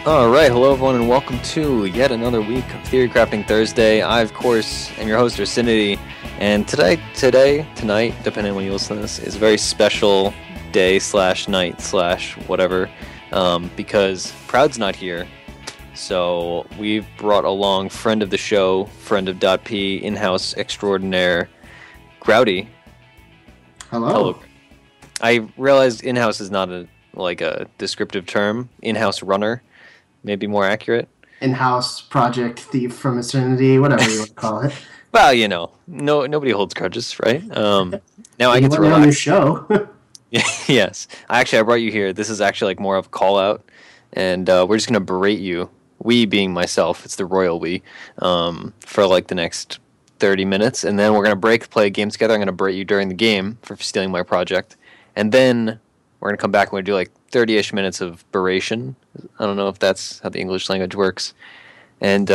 All right, hello everyone, and welcome to yet another week of Theorycraft Thursday. I, of course, am your host, Ursinity, and tonight, depending on when you listen to this, is a very special day / night / whatever, because Proud's not here. So we've brought along friend of the show, friend of .p, in-house extraordinaire, Grouty. Hello. I realized in-house is not a descriptive term. In-house runner, maybe more accurate. In-house project thief from Ursinity, whatever you want to call it. Well, you know, nobody holds grudges, right? Now I get to relax on your show. Yes, I brought you here. This is actually more of a call out, and we're just gonna berate you. We being myself, it's the royal we, for the next 30 minutes, and then we're gonna play a game together. I'm gonna berate you during the game for stealing my project, and then we're gonna come back and we're gonna do 30-ish minutes of beration. I don't know if that's how the English language works, and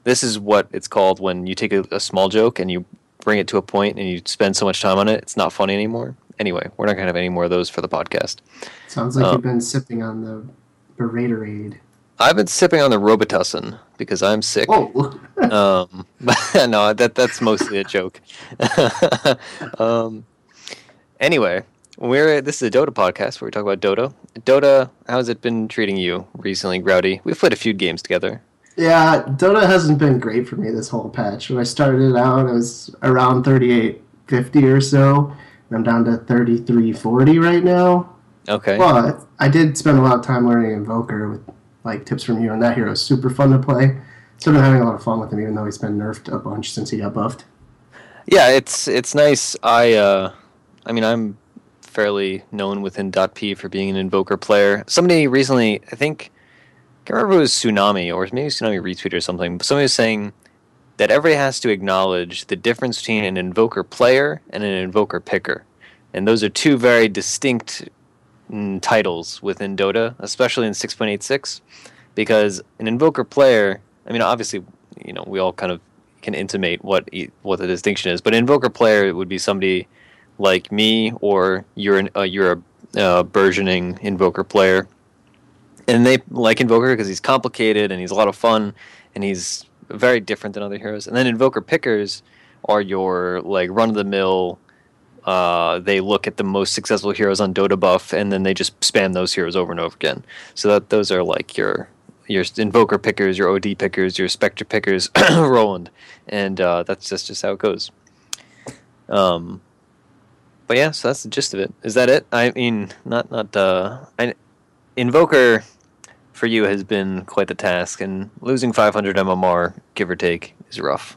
this is what it's called when you take a small joke and you bring it to a point and you spend so much time on it, it's not funny anymore. Anyway, we're not gonna have any more of those for the podcast. Sounds like you've been sipping on the Beratorade. I've been sipping on the Robitussin because I'm sick. Oh. No, that's mostly a joke. Anyway, this is a Dota podcast where we talk about Dota. Dota, how's it been treating you recently, Grouty? We've played a few games together. Yeah, Dota hasn't been great for me this whole patch. When I started out, I was around 3850 or so, and I'm down to 3340 right now. Okay. But I did spend a lot of time learning Invoker with tips from you, and that hero is super fun to play. So I've been having a lot of fun with him, even though he's been nerfed a bunch since he got buffed. Yeah, it's nice. I'm fairly known within .p for being an Invoker player. Somebody recently, I can't remember if it was Tsunami, or maybe Tsunami retweeted or something, but somebody was saying that everybody has to acknowledge the difference between an Invoker player and an Invoker picker. And those are two very distinct titles within Dota, especially in 6.86, because an Invoker player, obviously, we all kind of can intimate what the distinction is, but an Invoker player would be somebody like me, or you're a burgeoning Invoker player, and they like Invoker because he's complicated and he's a lot of fun and he's very different than other heroes. And then Invoker pickers are your run-of-the-mill. They look at the most successful heroes on Dota buff, and then they just spam those heroes over and over again. So those are your Invoker pickers, your OD pickers, your Spectre pickers, Roland, and that's just how it goes. But yeah, so that's the gist of it. Is that it? Invoker for you has been quite the task, and losing 500 MMR, give or take, is rough.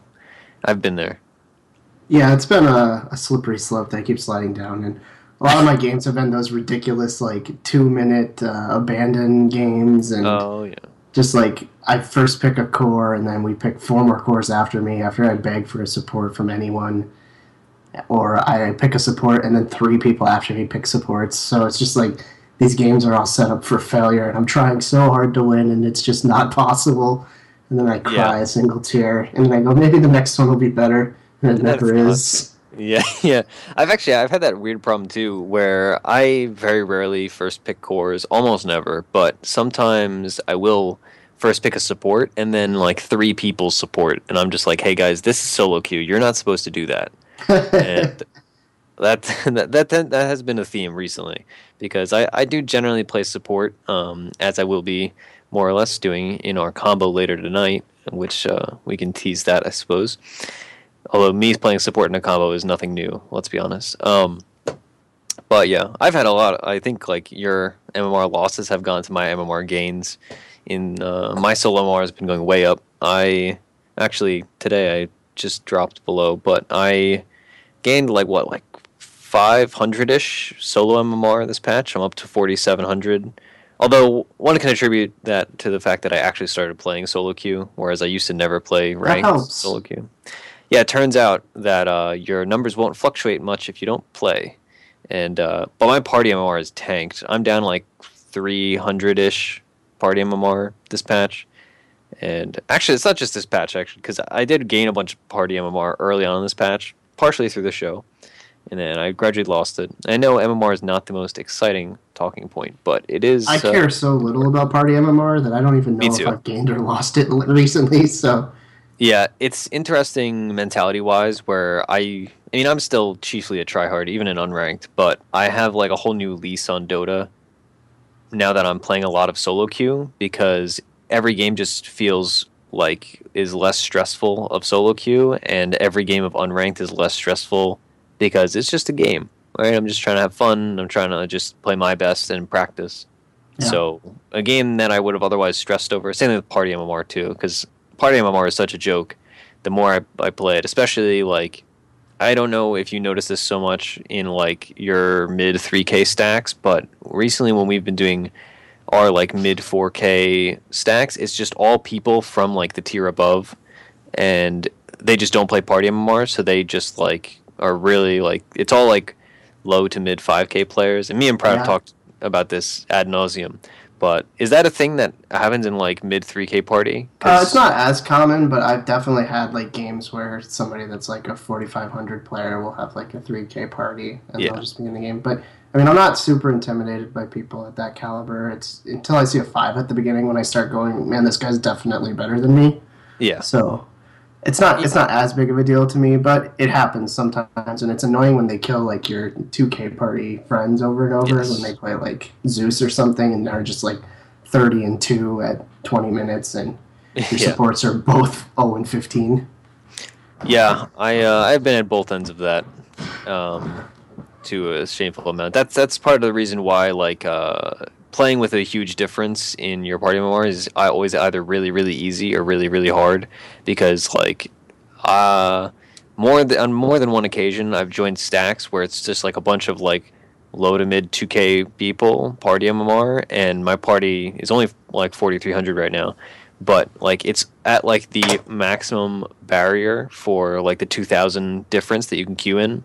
I've been there. Yeah, it's been a slippery slope that keeps sliding down, and a lot of my games have been those ridiculous 2-minute abandon games, and just I first pick a core, and then we pick 4 more cores after me after I beg for a support from anyone, or I pick a support and then 3 people after me pick supports. So it's just these games are all set up for failure, and I'm trying so hard to win, and it's just not possible. And then I cry a single tear, and then I go, maybe the next one will be better. And it never is. Yeah. I've had that weird problem too, where I very rarely first pick cores, almost never, but sometimes I will first pick a support, and then 3 people support, and I'm just like, hey guys, this is solo queue. You're not supposed to do that. And that has been a theme recently, because I do generally play support, as I will be more or less doing in our combo later tonight, which we can tease that, I suppose. Although me playing support in a combo is nothing new, let's be honest. But yeah, I've had a lot. I think your MMR losses have gone to my MMR gains. In my solo MMR has been going way up. Today I just dropped below, but I gained 500-ish solo MMR this patch. I'm up to 4,700. Although one can attribute that to the fact that I actually started playing solo queue, whereas I used to never play ranked solo queue. Yeah, it turns out that your numbers won't fluctuate much if you don't play. And but my party MMR is tanked. I'm down 300-ish party MMR this patch. And actually, it's not just this patch, because I did gain a bunch of party MMR early on in this patch, partially through the show. and then I gradually lost it. I know MMR is not the most exciting talking point, but it is. I care so little about party MMR that I don't even know if I've gained or lost it recently. So yeah, it's interesting mentality-wise. Where I mean, I'm still chiefly a tryhard, even in unranked, but I have like a whole new lease on Dota now that I'm playing a lot of solo queue, because every game just feels like is less stressful of solo queue, and every game of unranked is less stressful because it's just a game, right? I'm just trying to have fun. I'm trying to just play my best and practice. Yeah. So a game that I would have otherwise stressed over, same with Party MMR too, because Party MMR is such a joke. The more I play it, especially like, I don't know if you notice this so much in like your mid 3K stacks, but recently when we've been doing our like mid 4K stacks, it's just all people from like the tier above, and they just don't play Party MMR, so they just like are really like, it's all like low to mid 5K players. And me and Pratt have talked about this ad nauseum. But is that a thing that happens in like mid 3K party? It's not as common, but I've definitely had like games where somebody that's like a 4,500 player will have like a 3K party and they'll just be in the game. But I mean, I'm not super intimidated by people at that caliber. It's until I see a 5 at the beginning when I start going, man, this guy's definitely better than me. Yeah. So it's not as big of a deal to me, but it happens sometimes, and it's annoying when they kill like your 2K party friends over and over when they play like Zeus or something, and they're just like 30-2 at 20 minutes, and your supports are both 0-15. Yeah, I've been at both ends of that, to a shameful amount. That's part of the reason why like playing with a huge difference in your party MMR is always either really, really easy or really, really hard, because like on more than one occasion I've joined stacks where it's just like a bunch of like low to mid 2K people party MMR, and my party is only like 4,300 right now, but like it's at like the maximum barrier for like the 2,000 difference that you can queue in.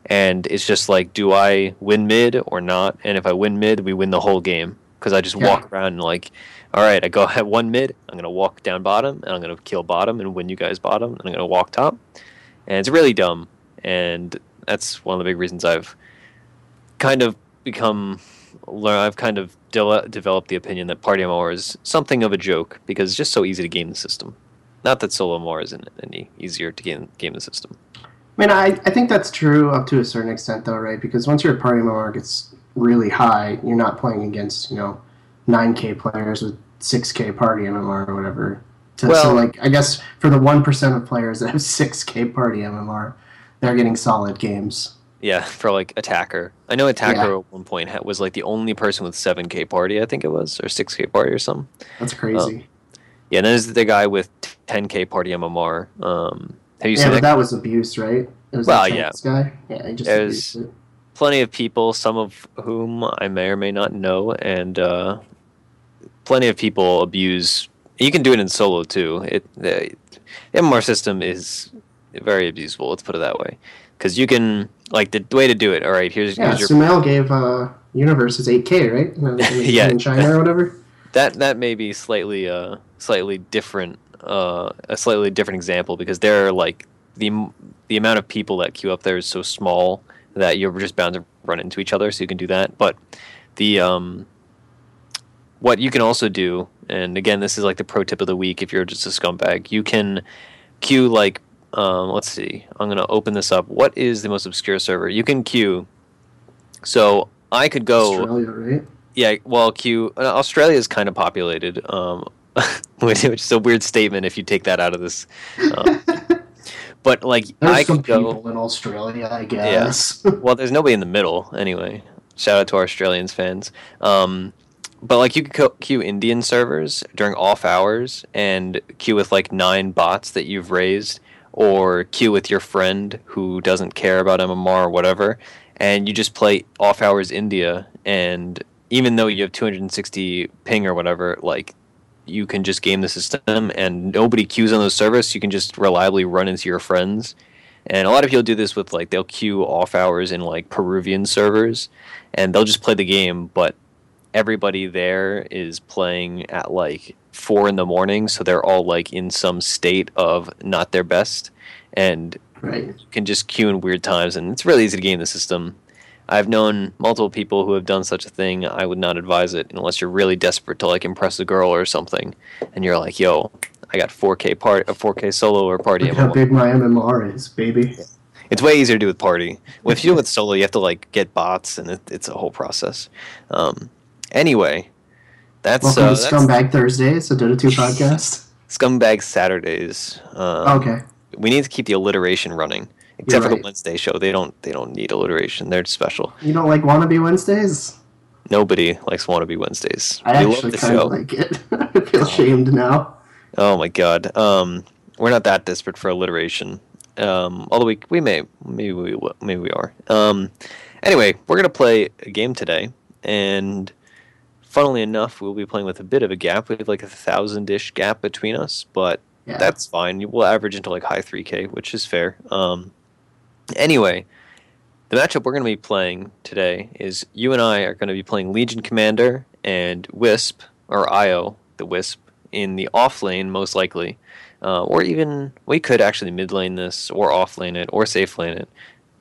And it's just like, do I win mid or not? And if I win mid, we win the whole game. Because I just walk around and like, all right, I go at one mid, I'm going to walk down bottom, and I'm going to kill bottom and win you guys bottom, and I'm going to walk top. And it's really dumb. And that's one of the big reasons I've kind of developed the opinion that Party MMR is something of a joke, because it's just so easy to game the system. Not that solo MMR isn't any easier to game the system. I mean, I think that's true up to a certain extent, though, right? Because once your party MMR gets really high, you're not playing against, 9K players with 6K party MMR or whatever. So, like, I guess for the 1% of players that have 6K party MMR, they're getting solid games. Yeah, for, like, Attacker. I know Attacker at one point was, like, the only person with 7K party, I think it was, or 6K party or something. That's crazy. Yeah, and then there's the guy with 10K party MMR. Have you seen but that was abuse, right? It was guy. Yeah, he just abused it. Plenty of people, some of whom I may or may not know, and plenty of people abuse. You can do it in solo too. The MMR system is very abusable. Let's put it that way, because you can like the way to do it. All right, here's your. Sumail gave Universe 8K, right? In China or whatever. That may be slightly different. A slightly different example, because they're like the amount of people that queue up there is so small that you're just bound to run into each other, so you can do that. But the what you can also do, and again, this is like the pro tip of the week if you're just a scumbag, you can queue like let's see, I'm gonna open this up. What is the most obscure server? You can queue. So I could go Australia, right? Yeah, well, queue Australia is kind of populated. Which is a weird statement if you take that out of this. But like, there's some people in Australia, I guess. Yeah. Well, there's nobody in the middle anyway. Shout out to our Australians fans. But like, you could queue Indian servers during off hours and queue with like 9 bots that you've raised, or queue with your friend who doesn't care about MMR or whatever, and you just play off hours India. And even though you have 260 ping or whatever, like, you can just game the system, and nobody queues on those servers, so you can just reliably run into your friends. And a lot of people do this with, like, they'll queue off hours in, like, Peruvian servers, and they'll just play the game, but everybody there is playing at, like, 4 in the morning, so they're all, like, in some state of not their best. And Right. You can just queue in weird times, and it's really easy to game the system. I've known multiple people who have done such a thing. I would not advise it unless you're really desperate to like impress a girl or something, and you're like, "Yo, I got 4K solo or party." Look how big my MMR is, baby. Yeah. It's way easier to do with party. If you do with solo, you have to like get bots, and it's a whole process. Anyway, welcome to Scumbag Thursdays, a Dota 2 podcast. Scumbag Saturdays. Okay. We need to keep the alliteration running. Except for the Wednesday show, they don't need alliteration. They're special. You don't like Wannabe Wednesdays? Nobody likes Wannabe Wednesdays. I actually kind of like it. I feel ashamed now. Oh my god. We're not that desperate for alliteration. Although maybe we are. Anyway, we're gonna play a game today, and funnily enough, we'll be playing with a bit of a gap. We have like 1,000-ish gap between us, but that's fine. We'll average into like high 3K, which is fair. Anyway, the matchup we're going to be playing today is you and I are going to be playing Legion Commander and Wisp, or IO, the Wisp, in the off lane, most likely. Or even, we could actually mid lane this, or off lane it, or safe lane it.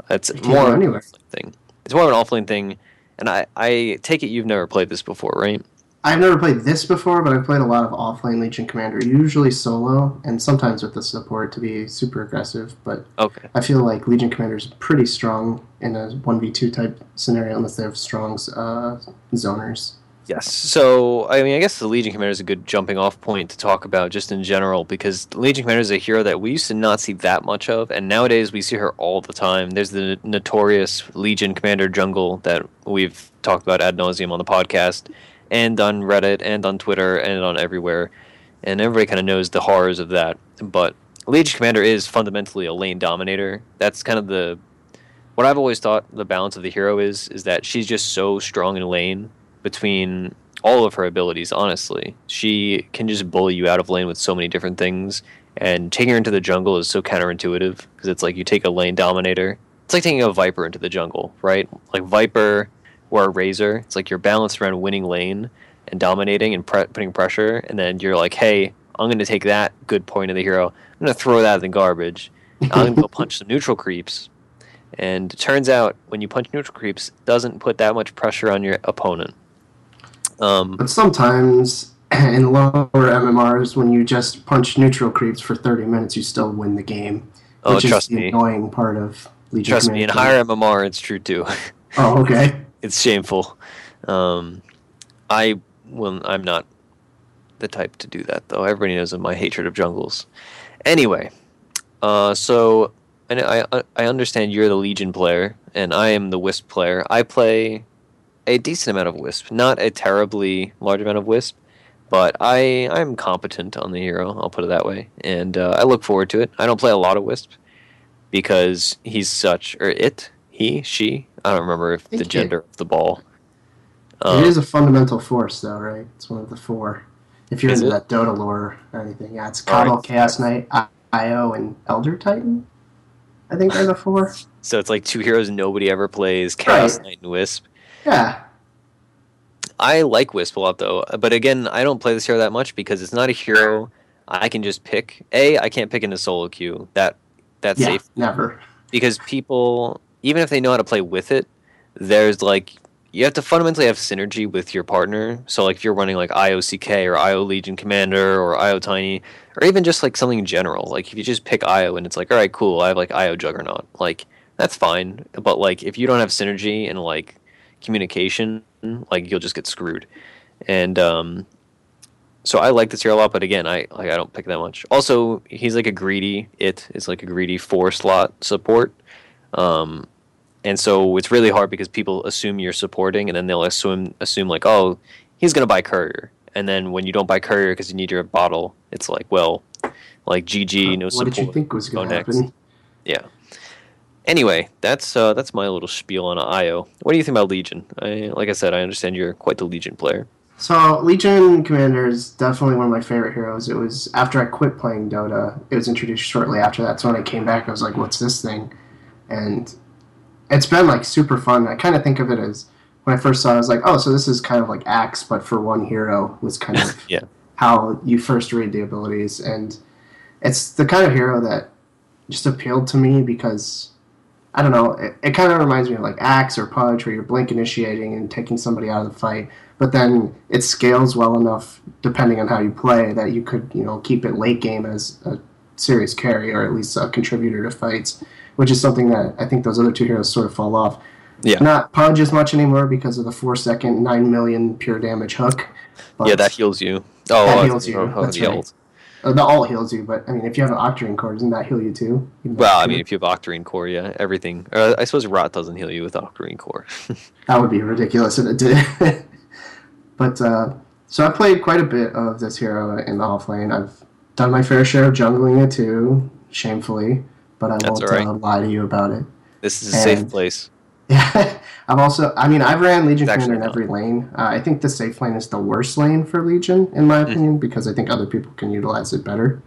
It's more of an off lane thing. It's more of an off lane thing, and I take it you've never played this before, right? I've never played this before, but I've played a lot of offlane Legion Commander, usually solo, and sometimes with the support to be super aggressive, but I feel like Legion Commander is pretty strong in a 1v2 type scenario unless they have strong zoners. Yes, so, I mean, I guess the Legion Commander is a good jumping off point to talk about just in general, because Legion Commander is a hero that we used to not see that much of, and nowadays we see her all the time. There's the notorious Legion Commander jungle that we've talked about ad nauseum on the podcast, and on Reddit, and on Twitter, and on everywhere. And everybody kind of knows the horrors of that. But Legion Commander is fundamentally a lane dominator. That's kind of what I've always thought the balance of the hero is that she's just so strong in lane between all of her abilities, honestly. She can just bully you out of lane with so many different things, and taking her into the jungle is so counterintuitive, because it's like you take a lane dominator. It's like taking a Viper into the jungle, right? Like Viper or a Razor, it's like you're balanced around winning lane and dominating and putting pressure, and then you're like, hey, I'm going to take that good point of the hero, I'm going to throw that in the garbage, I'm going to go punch some neutral creeps, and it turns out when you punch neutral creeps, it doesn't put that much pressure on your opponent. But sometimes, in lower MMRs, when you just punch neutral creeps for 30 minutes, you still win the game. Which is the annoying part of Legion Commander. Trust me, in higher MMR, it's true too. Oh, okay. It's shameful. I'm not the type to do that, though. Everybody knows of my hatred of jungles. Anyway, so I understand you're the Legion player, and I am the Wisp player. I play a decent amount of Wisp, not a terribly large amount of Wisp, but I'm competent on the hero, I'll put it that way, and I look forward to it. I don't play a lot of Wisp, because he's she, I don't remember if the gender of the ball. It is a fundamental force, though, right? It's one of the four. If you're into that Dota lore or anything, yeah, it's Cabal, Chaos Knight, IO, and Elder Titan. I think they're the four. So it's like two heroes nobody ever plays, Chaos Knight and Wisp. Yeah. I like Wisp a lot, though, but again, I don't play this hero that much because it's not a hero I can just pick. I can't pick in a solo queue. That's safe. Never. Because people, even if they know how to play with it, there's like, you have to fundamentally have synergy with your partner. So like if you're running like IOCK or IO Legion Commander or IO Tiny, or even just like something in general, like if you just pick IO and it's like, all right, cool, I have like IO Juggernaut, like that's fine. But like if you don't have synergy and like communication, like you'll just get screwed. And so I like this hero a lot, but again, I don't pick that much. Also, he's like a greedy. It is like a greedy 4-slot support, and so it's really hard because people assume you're supporting, and then they'll assume like, oh, he's gonna buy courier, and then when you don't buy courier because you need your bottle, it's like, well, like GG, no support. What did you think was gonna happen? Yeah. Anyway, that's my little spiel on IO. What do you think about Legion? Like I said, I understand you're quite the Legion player. So, Legion Commander is definitely one of my favorite heroes. It was after I quit playing Dota. It was introduced shortly after that. So when I came back, I was like, what's this thing? And it's been, like, super fun. I kind of think of it as, when I first saw it, I was like, oh, so this is kind of like Axe, but for one hero, was kind of how you first read the abilities. And it's the kind of hero that just appealed to me because, I don't know, it kind of reminds me of like Axe or Pudge, where you're blink initiating and taking somebody out of the fight, but then it scales well enough, depending on how you play, that you could, keep it late game as a serious carry, or at least a contributor to fights, which is something that I think those other two heroes sort of fall off. Yeah. Not Pudge as much anymore because of the 4-second, 9 million pure damage hook. Yeah, that heals you. That heals you. That's right. Ult. The ult heals you, but I mean, if you have an Octarine Core, doesn't that heal you too? Well, I mean, if you have Octarine Core, yeah, everything. I suppose Rot doesn't heal you with Octarine Core. That would be ridiculous if it did. But, so I played quite a bit of this hero in the offlane. I've done my fair share of jungling it too, shamefully, but I won't lie to you about it. This is a safe place. Yeah, I've ran Legion Commander in every lane. I think the safe lane is the worst lane for Legion, in my opinion, because I think other people can utilize it better.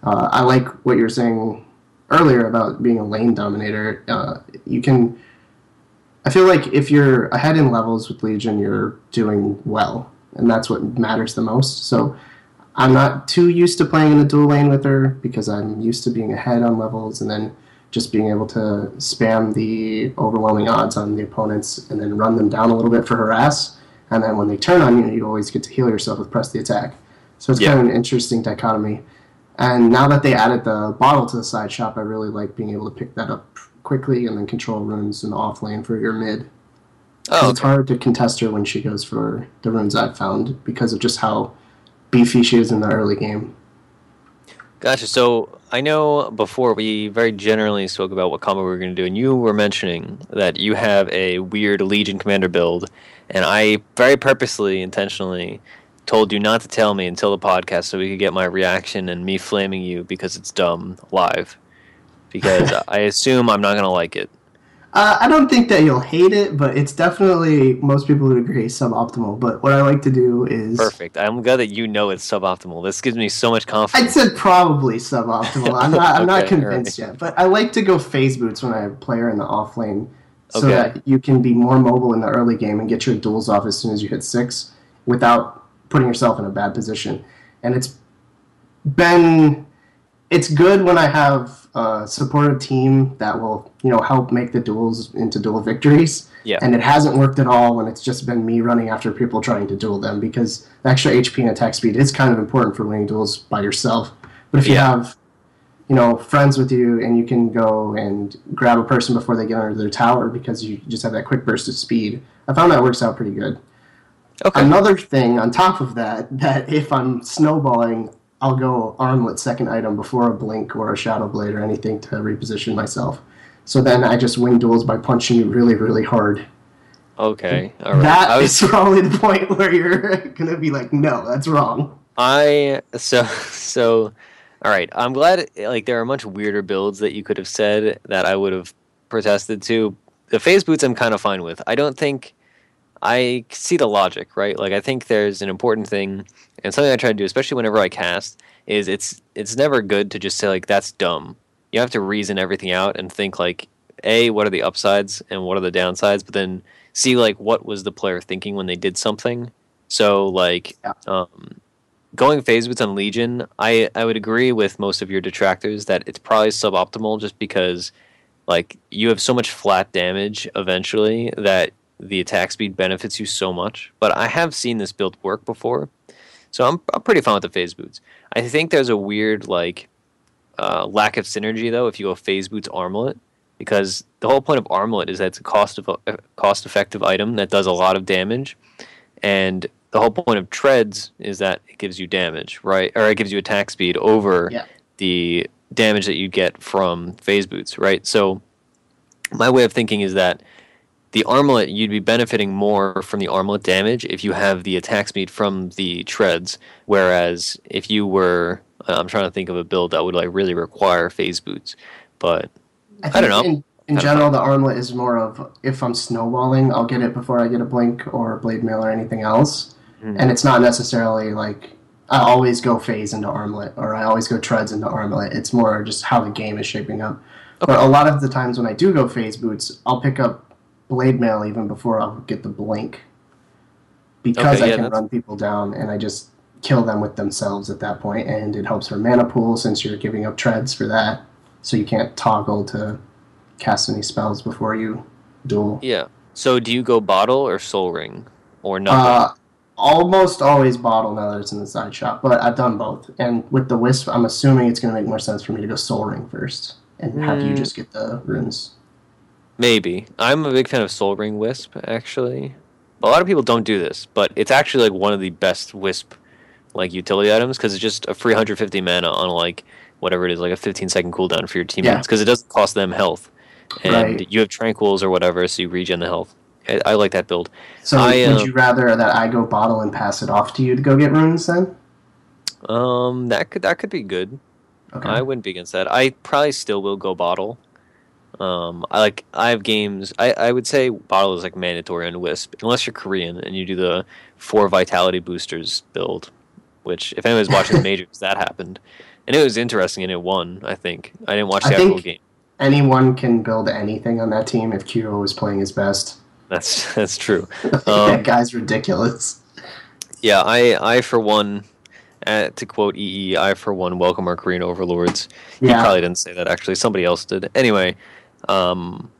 I like what you were saying earlier about being a lane dominator. I feel like if you're ahead in levels with Legion, you're doing well, and that's what matters the most. So I'm not too used to playing in the dual lane with her, because I'm used to being ahead on levels, and then just being able to spam the overwhelming odds on the opponents and then run them down a little bit for harass. And then when they turn on you, you always get to heal yourself with press the attack. So it's kind of an interesting dichotomy. And now that they added the bottle to the side shop, I really like being able to pick that up quickly and then control runes in the off lane for your mid. It's hard to contest her when she goes for the runes I've found because of just how beefy she is in the early game. Gotcha. So I know before we very generally spoke about what combo we were going to do, and you were mentioning that you have a weird Legion Commander build, and I very purposely, intentionally told you not to tell me until the podcast so we could get my reaction and me flaming you because it's dumb live. Because I assume I'm not going to like it. I don't think that you'll hate it, but it's definitely, most people would agree, suboptimal. But what I like to do is... Perfect. I'm glad that you know it's suboptimal. This gives me so much confidence. I said probably suboptimal. I'm not convinced yet. But I like to go phase boots when I play her in the off lane so that you can be more mobile in the early game and get your duels off as soon as you hit 6 without putting yourself in a bad position. And it's good when I have a supportive team that will, help make the duels into duel victories. Yeah. And it hasn't worked at all when it's just been me running after people trying to duel them, because the extra HP and attack speed is kind of important for winning duels by yourself. But if you have, friends with you and you can go and grab a person before they get under their tower because you just have that quick burst of speed, I found that works out pretty good. Okay. Another thing on top of that if I'm snowballing, I'll go armlet second item before a blink or a shadow blade or anything to reposition myself. So then I just win duels by punching you really, really hard. Okay, all right. That is probably the point where you're gonna be like, no, that's wrong. So all right. I'm glad there are much weirder builds that you could have said that I would have protested to. The phase boots I'm kind of fine with. I don't think I see the logic, right? I think there's an important thing, and something I try to do, especially whenever I cast, is it's never good to just say, that's dumb. You have to reason everything out and think, A, what are the upsides and what are the downsides, but then see, what was the player thinking when they did something. So, going phase boots on Legion, I would agree with most of your detractors that it's probably suboptimal just because, you have so much flat damage eventually that the attack speed benefits you so much. But I have seen this build work before, so I'm pretty fine with the phase boots. I think there's a weird lack of synergy though if you go phase boots armlet, because the whole point of armlet is that it's a cost-effective item that does a lot of damage, and the whole point of treads is that it gives you damage, right? Or it gives you attack speed over the damage that you get from phase boots, right? So my way of thinking is that the armlet, you'd be benefiting more from the armlet damage if you have the attack speed from the treads, whereas if you were, I'm trying to think of a build that would really require phase boots, but I don't know. In general, the armlet is more of, if I'm snowballing, I'll get it before I get a blink or blade mail or anything else, and it's not necessarily I always go phase into armlet or I always go treads into armlet. It's more just how the game is shaping up. Okay. But a lot of the times when I do go phase boots, I'll pick up blade mail even before I'll get the blink, because I can run people down and I just kill them with themselves at that point, and it helps her mana pool since you're giving up treads for that. so you can't toggle to cast any spells before you duel. Yeah. So do you go bottle or soul ring or nothing? Almost always bottle now that it's in the side shop, but I've done both. And with the Wisp, I'm assuming it's going to make more sense for me to go soul ring first and have you just get the runes. Maybe. I'm a big fan of soul ring wisp actually. A lot of people don't do this, but it's actually like one of the best wisp like utility items because it's just a free 150 mana on like whatever it is, like a 15-second cooldown for your teammates because it doesn't cost them health, and you have tranquils or whatever, so you regen the health. I like that build. So would you rather that I go bottle and pass it off to you to go get runes then? That could be good. Okay. I wouldn't be against that. I probably still will go bottle. I have games. I would say bottle is like mandatory on Wisp unless you're Korean and you do the 4 vitality boosters build, which if anyone's watching the majors, that happened, and it was interesting and it won. I think I didn't watch the actual game. Anyone can build anything on that team if Kuro is playing his best. That's true. That guy's ridiculous. Yeah, I for one, to quote EE, I for one welcome our Korean overlords. He probably didn't say that actually. Somebody else did. Anyway, I'm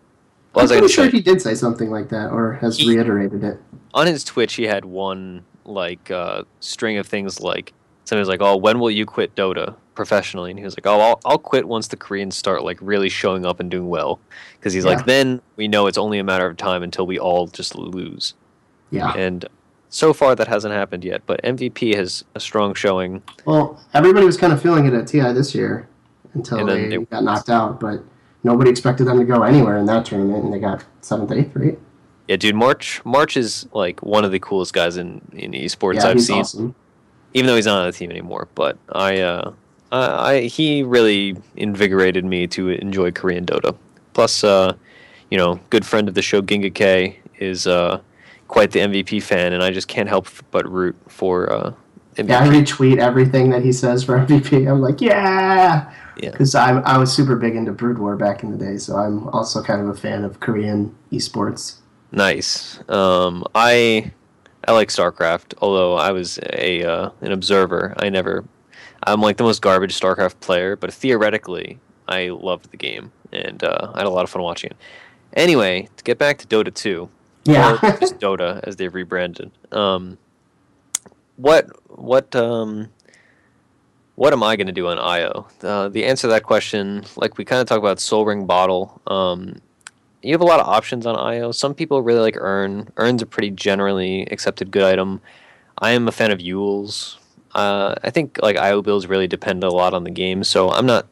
pretty sure he did say something like that or has reiterated it. On his Twitch, he had one like string of things like somebody was like, "Oh, when will you quit Dota professionally?" And he was like, "Oh, I'll quit once the Koreans start like really showing up and doing well," because he's like, "Then we know it's only a matter of time until we all just lose." Yeah, and so far that hasn't happened yet. But MVP has a strong showing. Well, everybody was kind of feeling it at TI this year until they got knocked out, but nobody expected them to go anywhere in that tournament, and they got 7th, 8th, right? Yeah, dude, March is like one of the coolest guys in esports I've seen. Awesome. Even though he's not on the team anymore, but he really invigorated me to enjoy Korean Dota. Plus, good friend of the show Ginga K is quite the MVP fan, and I just can't help but root for MVP. Yeah, I retweet everything that he says for MVP. I'm like, yeah, because I was super big into Brood War back in the day, so I'm also kind of a fan of Korean esports. Nice. I like StarCraft, although I was an observer. I'm like the most garbage StarCraft player, but theoretically, I loved the game, and I had a lot of fun watching it. Anyway, to get back to Dota 2, or just Dota as they've rebranded. What am I going to do on IO? The answer to that question, like we kind of talk about Soul Ring Bottle. You have a lot of options on IO. Some people really like Urn. Urn's a pretty generally accepted good item. I am a fan of Yules. I think like IO builds really depend a lot on the game, so I'm not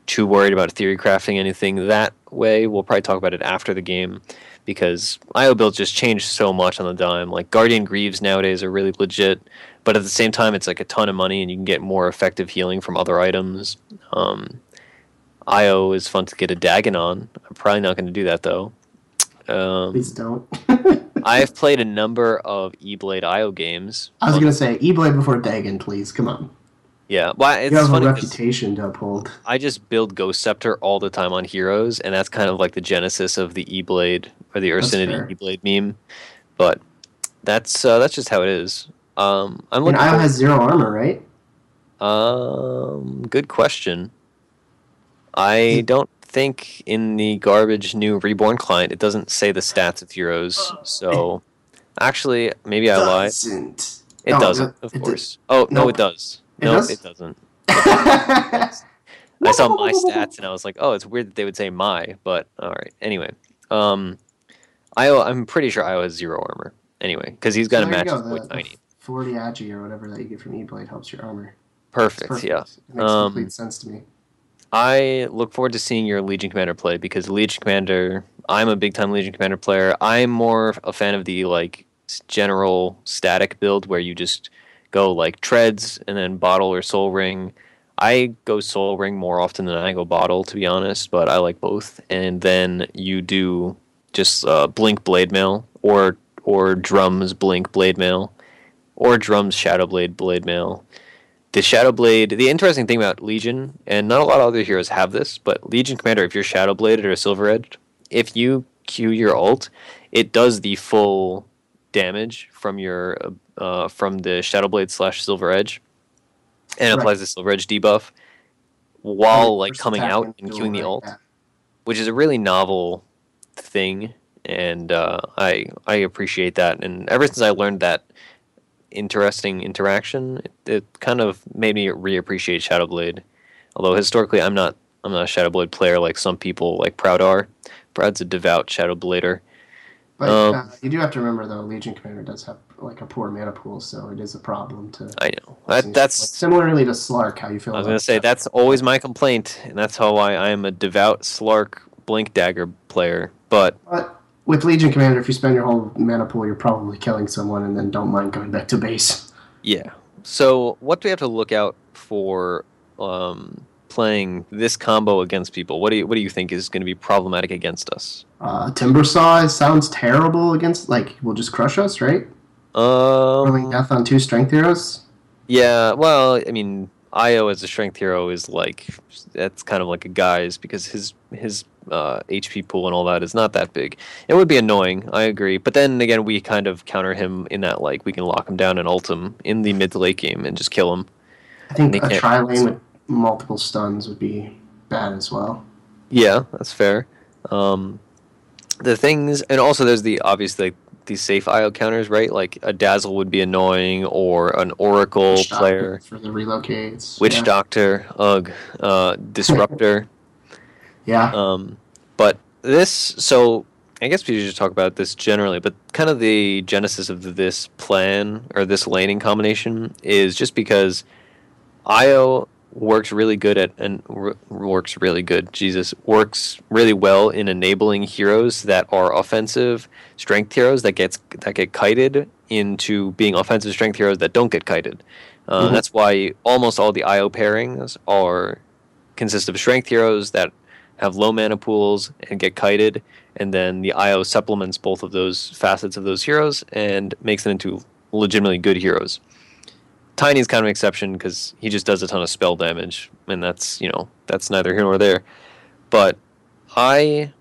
too worried about theory crafting anything that way. We'll probably talk about it after the game because IO builds just change so much on the dime. Like Guardian Greaves nowadays are really legit, but at the same time it's like a ton of money and you can get more effective healing from other items. IO is fun to get a Dagon on. I'm probably not going to do that, though. Please don't. I've played a number of E-Blade IO games. I was going to say, E-Blade before Dagon, please. Come on. Yeah. Well, it's you have funny a reputation to uphold. I just build Ghost Scepter all the time on heroes, and that's kind of like the genesis of the E-Blade, or the Ursinity E-Blade meme. But that's just how it is. And IO has 0 armor, right? Good question. I don't think in the garbage new Reborn client it doesn't say the stats of heroes. So, actually, maybe I lied. It doesn't, of course. Oh, no, it does. No, it doesn't. I saw my stats and I was like, oh, it's weird that they would say my, but all right. Anyway, I'm pretty sure IO has 0 armor. Anyway, because he's got a match with Void 90. 40 Agi or whatever that you get from E-Blade helps your armor. Perfect, yeah. It makes complete sense to me. I look forward to seeing your Legion Commander play because Legion Commander, I'm a big time Legion Commander player. I'm more a fan of the like general static build where you just go like treads and then bottle or soul ring. I go soul ring more often than I go bottle, to be honest, but I like both. And then you do just blink blade mail or drums blink blade mail or drums shadow blade mail. The Shadow Blade, the interesting thing about Legion, and not a lot of other heroes have this, but Legion Commander, if you're Shadow Bladed or Silver Edged, if you Q your ult, it does the full damage from your from the Shadow Blade / Silver Edge, and applies the Silver Edge debuff while like coming attack out and duel, queuing the right? ult, Yeah. which is a really novel thing, and I appreciate that. And ever since I learned that interesting interaction, it kind of made me reappreciate Shadowblade. Although historically, I'm not a Shadowblade player like some people like Proud are. Proud's a devout Shadowblader. But you do have to remember, though, Legion Commander does have like a poor mana pool, so it is a problem to. I know that's like, similarly to Slark. How you feel? I was about gonna say that? that's always my complaint, and that's how I am a devout Slark Blink Dagger player. But with Legion Commander, if you spend your whole mana pool, you're probably killing someone, and then don't mind going back to base. yeah. So what do we have to look out for playing this combo against people? What do you think is going to be problematic against us? Timbersaw sounds terrible against, like, will just crush us, right? Rolling death on 2 strength heroes? Yeah, well, I mean, Io as a strength hero is like, that's kind of like a guise because his HP pool and all that is not that big. It would be annoying, I agree. But then again, we kind of counter him in that, like, we can lock him down and ult him in the mid to late game and just kill him. I think a tri-lane with multiple stuns would be bad as well. Yeah, that's fair. The things, and also there's the obvious, like, these safe IO counters, right? Like a Dazzle would be annoying, or an Oracle Witch player for the relocates. Witch Doctor, Disruptor. Yeah. But this, so I guess we should just talk about this generally, but kind of the genesis of this plan or this laning combination is just because IO works really good at works really well in enabling heroes that are offensive strength heroes that get kited into being offensive strength heroes that don't get kited. That's why almost all the IO pairings consist of strength heroes that have low mana pools and get kited, and then the IO supplements both of those facets of those heroes and makes them into legitimately good heroes. Tiny's kind of an exception because he just does a ton of spell damage, and that's neither here nor there. But by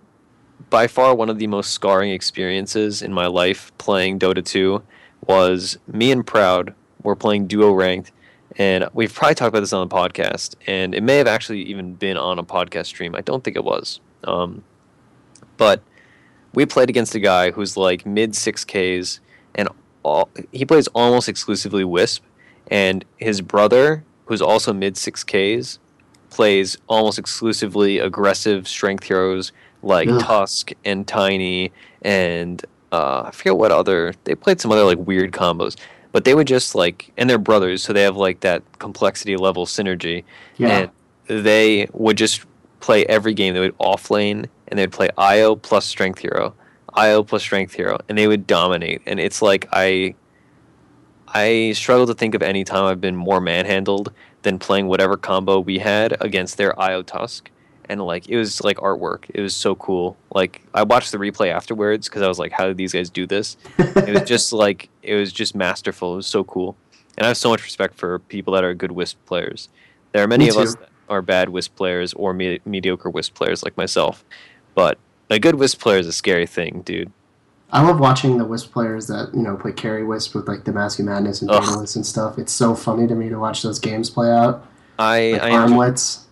far, one of the most scarring experiences in my life playing Dota 2 was me and Proud were playing duo ranked, and we've probably talked about this on the podcast, and it may have actually even been on a podcast stream. I don't think it was. But we played against a guy who's like mid 6Ks, and he plays almost exclusively Wisp. And his brother, who's also mid 6Ks, plays almost exclusively aggressive strength heroes like Tusk and Tiny and I forget what other. They played some other like weird combos, but they would just like, and they're brothers, so they have like that complexity level synergy. Yeah. And they would just play every game. They would offlane and they'd play IO plus strength hero, IO plus strength hero, and they would dominate. And it's like I struggle to think of any time I've been more manhandled than playing whatever combo we had against their IO Tusk. And like it was like artwork. It was so cool. Like I watched the replay afterwards because I was like, how did these guys do this? It was just masterful. It was so cool. And I have so much respect for people that are good Wisp players. There are many of us that are bad Wisp players or mediocre Wisp players like myself. But a good Wisp player is a scary thing, dude. I love watching the Wisp players that, play carry Wisp with like the Mask of Madness and Daedalus and stuff. It's so funny to me to watch those games play out. Armlets.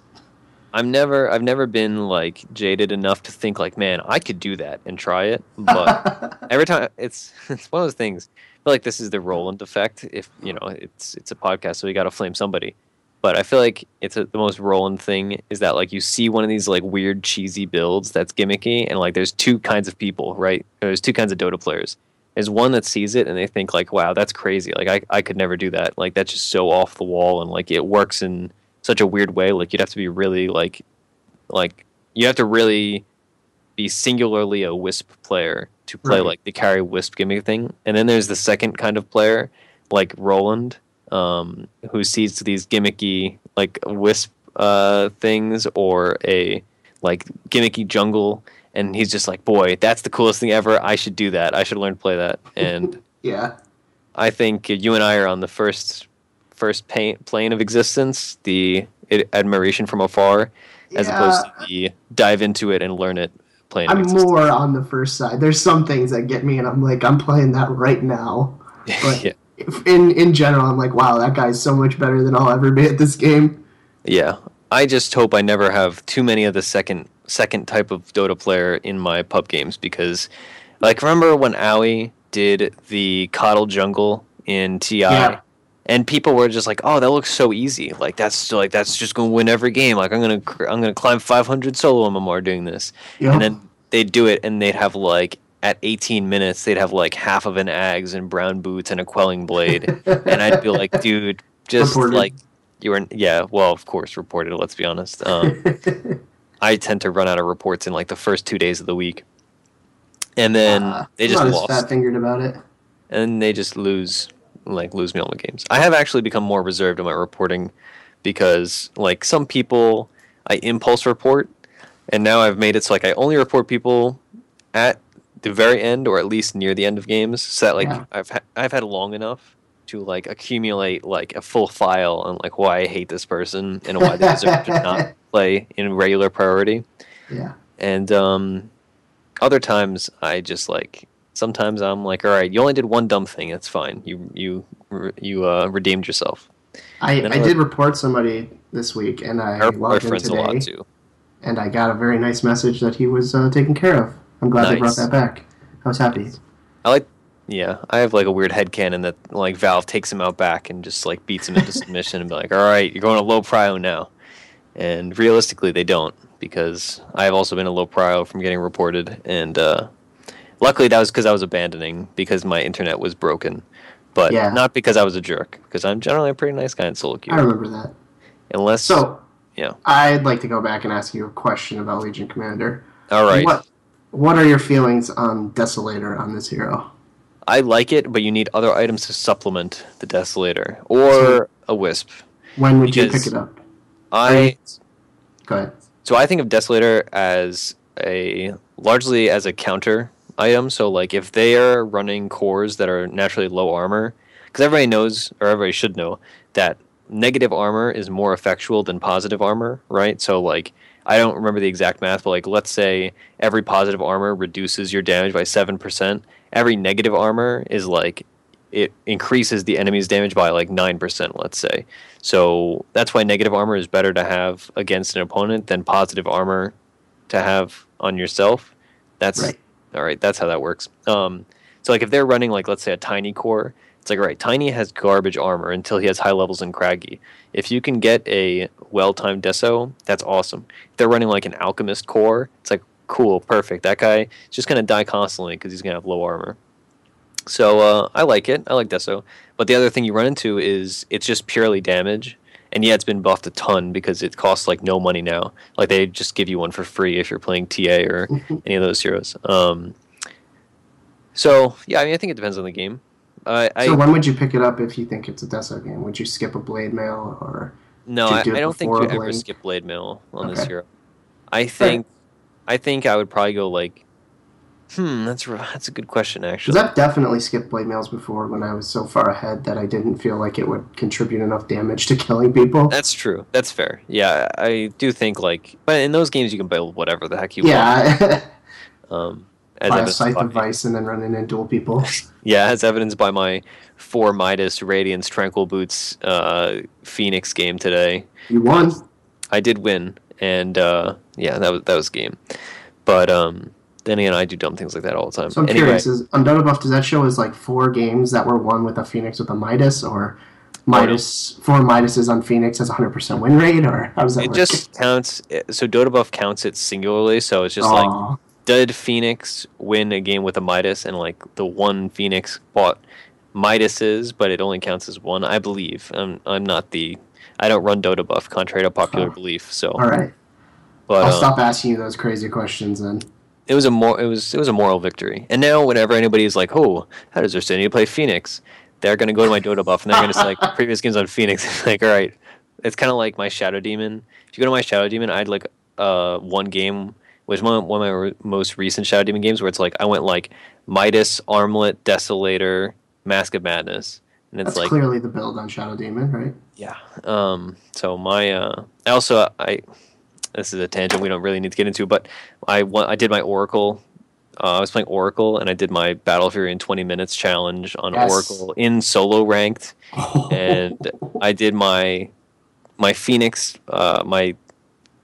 I've never been like jaded enough to think like, man, I could do that and try it. But every time it's one of those things. I feel like this is the Roland effect. If it's a podcast, so we got to flame somebody. But I feel like the most Roland thing is that like you see one of these like weird cheesy builds that's gimmicky, and like there's two kinds of people, right? There's two kinds of Dota players. There's one that sees it and they think like, wow, that's crazy. Like I could never do that. Like that's just so off the wall, and like it works in such a weird way. Like you'd have to be really like you have to really be singularly a Wisp player to play like the carry Wisp gimmick thing. And then there's the second kind of player like Roland, who sees these gimmicky like Wisp things or a like gimmicky jungle, and he's just like, boy, that's the coolest thing ever. I should do that. I should learn to play that. And yeah, I think you and I are on the first plane of existence, the admiration from afar, as opposed to the dive into it and learn it plane. I'm more on the first side. There's some things that get me, and I'm like, I'm playing that right now. But in general, I'm like, wow, that guy's so much better than I'll ever be at this game. Yeah. I just hope I never have too many of the second type of Dota player in my pub games because, like, remember when Owie did the Coddle Jungle in TI? Yeah. And people were just like, "Oh, that looks so easy. That's just going to win every game. Like I'm gonna climb 500 solo MMR doing this." Yep. And then they'd do it, and they'd have like at 18 minutes, they'd have like half of an Ags and brown boots and a quelling blade, and I'd be like, "Dude, just Reported. like you were." Yeah, well, of course, reported. Let's be honest. I tend to run out of reports in like the first 2 days of the week, and then they just I'm lost. not as fat-fingered about it. And they just lose me all the games. I have actually become more reserved in my reporting because, like, some people I impulse report, and now I've made it so like I only report people at the very end or at least near the end of games, so that like I've had long enough to like accumulate like a full file on like why I hate this person and why they deserve to not play in regular priority. Yeah. And other times I just like. Sometimes I'm like, all right, you only did one dumb thing. It's fine. You redeemed yourself. I did report somebody this week, and I logged in today, a lot too. And I got a very nice message that he was taken care of. I'm glad they brought that back. I was happy. I have like a weird headcanon that like Valve takes him out back and just like beats him into submission and be like, all right, you're going to low prio now. And realistically, they don't, because I've also been a low prio from getting reported, and luckily, that was because I was abandoning because my internet was broken, but not because I was a jerk. Because I'm generally a pretty nice guy in solo queue. I remember that. I'd like to go back and ask you a question about Legion Commander. All right. What are your feelings on Desolator on this hero? I like it, but you need other items to supplement the Desolator or a Wisp. When would you pick it up? Go ahead. So I think of Desolator as largely as a counter item. So like if they are running cores that are naturally low armor, because everybody knows, or everybody should know, that negative armor is more effectual than positive armor, right? So like I don't remember the exact math, but like let's say every positive armor reduces your damage by 7%. Every negative armor is like it increases the enemy's damage by like 9%, let's say. So that's why negative armor is better to have against an opponent than positive armor to have on yourself. That's right. All right, that's how that works. So like if they're running like let's say a Tiny core, it's like all right, Tiny has garbage armor until he has high levels in Craggy. If you can get a well-timed Deso, that's awesome. If they're running like an Alchemist core, it's like cool, perfect. That guy is just gonna die constantly because he's gonna have low armor. So I like it. I like Deso. But the other thing you run into is it's just purely damage. And yeah, it's been buffed a ton because it costs like no money now. Like they just give you one for free if you're playing TA or any of those heroes. So yeah, I mean, I think it depends on the game. So when would you pick it up if you think it's a Deso game? Would you skip a Blade Mail or? No, I don't think you ever skip Blade Mail on this hero. I think I would probably go like. That's a good question, actually. Because I've definitely skipped Blade Mails before when I was so far ahead that I didn't feel like it would contribute enough damage to killing people. That's true. That's fair. Yeah, I do think, like... But in those games, you can build whatever the heck you want. Buy a Scythe of Vice and then run in and duel people. Yeah, as evidenced by my 4 Midas Radiance Tranquil Boots Phoenix game today. You won. I did win, and yeah, that was game. But... Then again, I do dumb things like that all the time. So I'm curious, on Dota Buff, does that show as like 4 games that were won with a Phoenix with a Midas, or 4 Midases on Phoenix has 100% win rate, or how does that work? It just counts, so Dota Buff counts it singularly, so it's just like, did Phoenix win a game with a Midas, and like the one Phoenix bought Midases, but it only counts as one, I believe. I don't run Dota Buff, contrary to popular belief, so. Alright. I'll stop asking you those crazy questions then. It was a moral victory. And now whenever anybody is like, oh, how does Ursinity play Phoenix? They're going to go to my Dota Buff and they're going to say, like, previous games on Phoenix. It's like, all right. It's kind of like my Shadow Demon. If you go to my Shadow Demon, I had like one game, which was one of my most recent Shadow Demon games, where it's like I went like Midas, Armlet, Desolator, Mask of Madness. And it's That's clearly the build on Shadow Demon, right? Yeah. So my this is a tangent we don't really need to get into, but I did my Oracle. I was playing Oracle, and I did my Battle Fury in 20 minutes challenge on Oracle in solo ranked, and I did my my Phoenix, my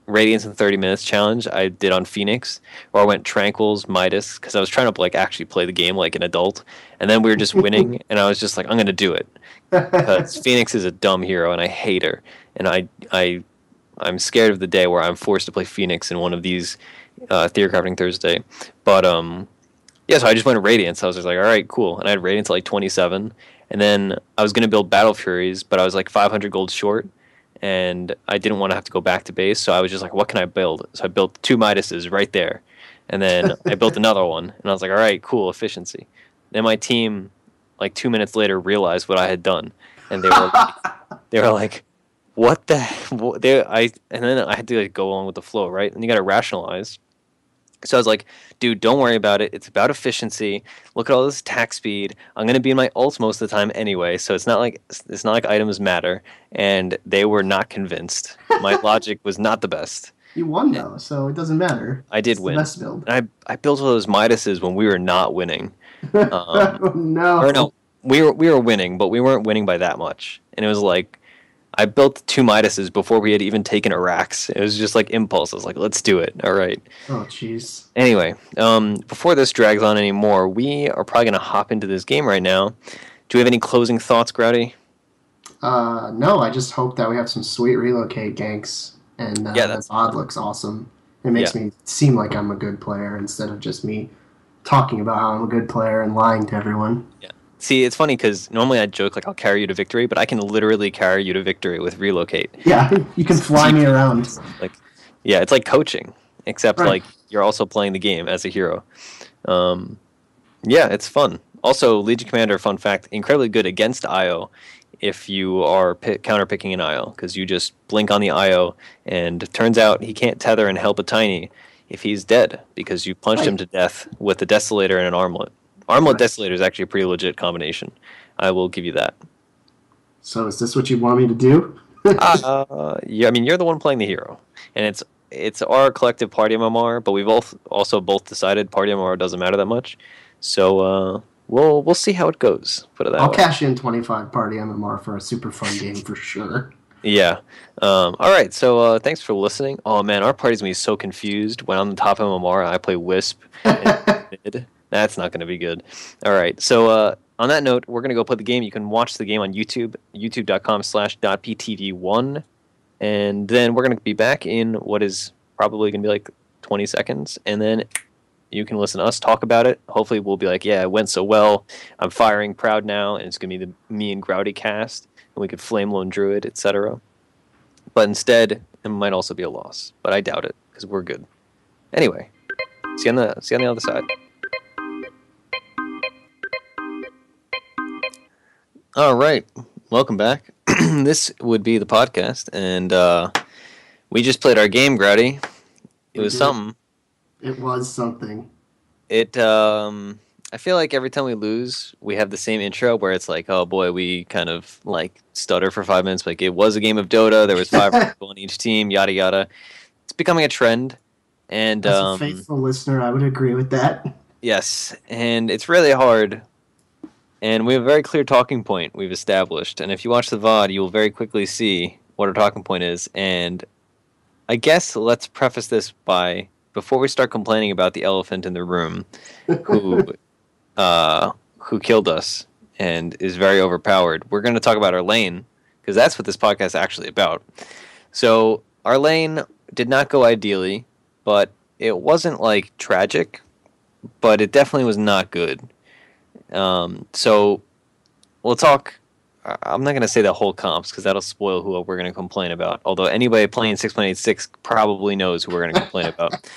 Radiance in 30 minutes challenge I did on Phoenix, where I went Tranquils, Midas, because I was trying to like actually play the game like an adult, and then we were just winning, and I was just like, I'm gonna do it, because Phoenix is a dumb hero, and I hate her, and I'm scared of the day where I'm forced to play Phoenix in one of these Theorycrafting Thursday, but yeah, so I just went to Radiance. I was just like, all right, cool, and I had Radiance at like 27, and then I was gonna build Battle Furies, but I was like 500 gold short. And I didn't want to have to go back to base, so I was just like, what can I build? So I built 2 Midases right there. And then I built another one, and I was like, all right, cool, efficiency. Then my team, like 2 minutes later, realized what I had done. And they were like, what the hell? And then I had to like, go along with the flow, right? And you got to rationalize. So I was like, dude, don't worry about it. It's about efficiency. Look at all this attack speed. I'm gonna be in my ults most of the time anyway, so it's not like items matter. And they were not convinced. My logic was not the best. You won though, so it doesn't matter. I did win. The best build. And I built all those Midases when we were not winning. No. Or no, we were winning, but we weren't winning by that much. And it was like, I built 2 Midases before we had even taken Arax. It was just like impulse. I was like, let's do it. All right. Oh, jeez. Anyway, before this drags on anymore, we are probably going to hop into this game right now. Do we have any closing thoughts, Grouty? No, I just hope that we have some sweet relocate ganks. And the VOD looks awesome. It makes me seem like I'm a good player instead of just me talking about how I'm a good player and lying to everyone. Yeah. See, it's funny because normally I joke like I'll carry you to victory, but I can literally carry you to victory with relocate. Yeah, you can fly me around. Like, yeah, it's like coaching, except like you're also playing the game as a hero. Yeah, it's fun. Also, Legion Commander, fun fact, incredibly good against IO if you are counter-picking an IO, because you just blink on the IO, and it turns out he can't tether and help a tiny if he's dead, because you punched him to death with a Desolator and an Armlet. Armlet Desolator is actually a pretty legit combination. I will give you that. So is this what you want me to do? Yeah, I mean, you're the one playing the hero. And it's our collective party MMR, but we've also both decided party MMR doesn't matter that much. So we'll see how it goes. Put it that way. I'll cash in 25 party MMR for a super fun game for sure. Yeah. All right, so thanks for listening. Oh, man, our party's going to be so confused when I'm the top MMR and I play Wisp and mid. That's not going to be good. All right, so on that note, we're going to go play the game. You can watch the game on YouTube, youtube.com/.ptv1. And then we're going to be back in what is probably going to be like 20 seconds. And then you can listen to us talk about it. Hopefully we'll be like, yeah, it went so well. I'm firing proud now. And it's going to be the me and Grouty cast. And we could flame Lone Druid, etc. But instead, it might also be a loss. But I doubt it, because we're good. Anyway, see you on the other side. All right, welcome back. This would be the podcast, and we just played our game, Grouty. It was something. It was something. I feel like every time we lose, we have the same intro where it's like, oh boy, we kind of like stutter for 5 minutes. Like, it was a game of Dota. There was 5 people on each team, yada yada. It's becoming a trend, and as a faithful listener, I would agree with that. Yes, and it's really hard. And we have a very clear talking point we've established. And if you watch the VOD, you will very quickly see what our talking point is. And I guess let's preface this by, before we start complaining about the elephant in the room who killed us and is very overpowered, we're going to talk about our lane, because that's what this podcast is actually about. So our lane did not go ideally, but it wasn't like tragic, but it definitely was not good. So we'll talk. I'm not going to say the whole comps because that'll spoil who we're going to complain about. Although anybody playing 6.86 probably knows who we're going to complain about.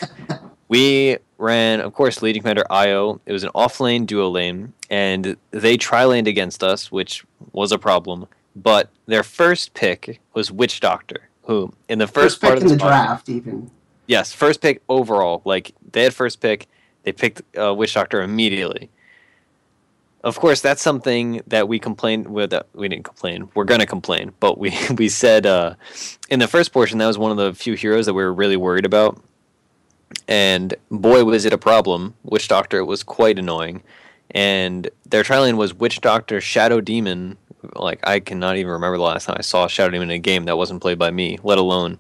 We ran, of course, Legion Commander IO. It was an off-lane duo lane, and they tri-laned against us, which was a problem. But their first pick was Witch Doctor, who in the first part of the draft, even. Yes, first pick overall. Like, they had first pick. They picked Witch Doctor immediately. Of course, that's something that we complained with. We didn't complain. We're going to complain. But we said in the first portion, that was one of the few heroes that we were really worried about. And boy, was it a problem. Witch Doctor was quite annoying. And their tri-lane was Witch Doctor, Shadow Demon, Like, I cannot even remember the last time I saw Shadow Demon in a game that wasn't played by me, let alone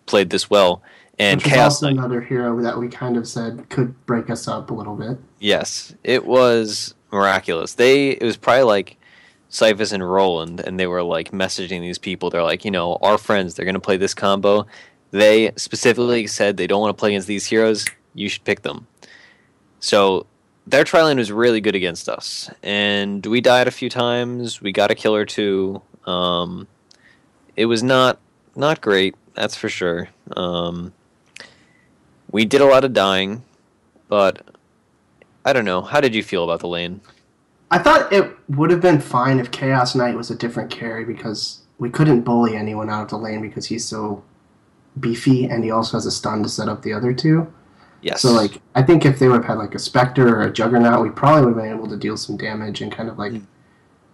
played this well. And Which was Chaos also Knight. another hero that we kind of said could break us up a little bit. Yes, it was miraculous. It was probably like Cyphus and Roland, and they were like messaging these people. They're like, our friends, they're going to play this combo. They specifically said they don't want to play against these heroes. You should pick them. So their tri lane was really good against us, and we died a few times. We got a kill or two. It was not great, that's for sure. We did a lot of dying, but I don't know. How did you feel about the lane? I thought it would have been fine if Chaos Knight was a different carry because we couldn't bully anyone out of the lane because he's so beefy and he also has a stun to set up the other two. Yes. So, like, I think if they would have had, like, a Spectre or a Juggernaut, we probably would have been able to deal some damage and kind of, like,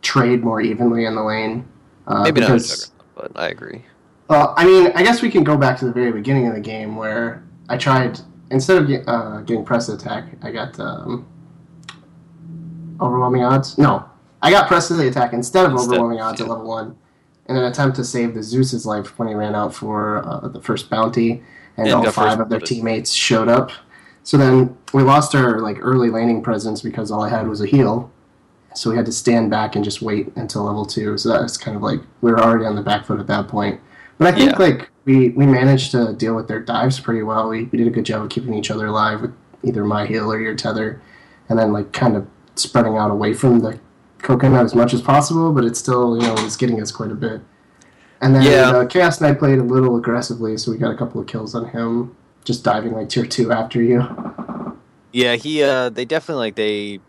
trade more evenly in the lane. Maybe not a Juggernaut, but I agree. Well, I mean, I guess we can go back to the very beginning of the game where I tried, instead of getting press attack, I got overwhelming odds. No, I got press to the attack instead of overwhelming odds at level 1 in an attempt to save the Zeus's life when he ran out for the first bounty, and all 5 of their teammates showed up. So then we lost our early laning presence because all I had was a heal. So we had to stand back and just wait until level 2. So that was kind of we were already on the back foot at that point. But I think we managed to deal with their dives pretty well. We did a good job of keeping each other alive with either my heal or your tether, and then kind of spreading out away from the coconut as much as possible. But it still was getting us quite a bit. And then Chaos Knight played a little aggressively, so we got a couple of kills on him, just diving tier 2 after you. Yeah, they definitely they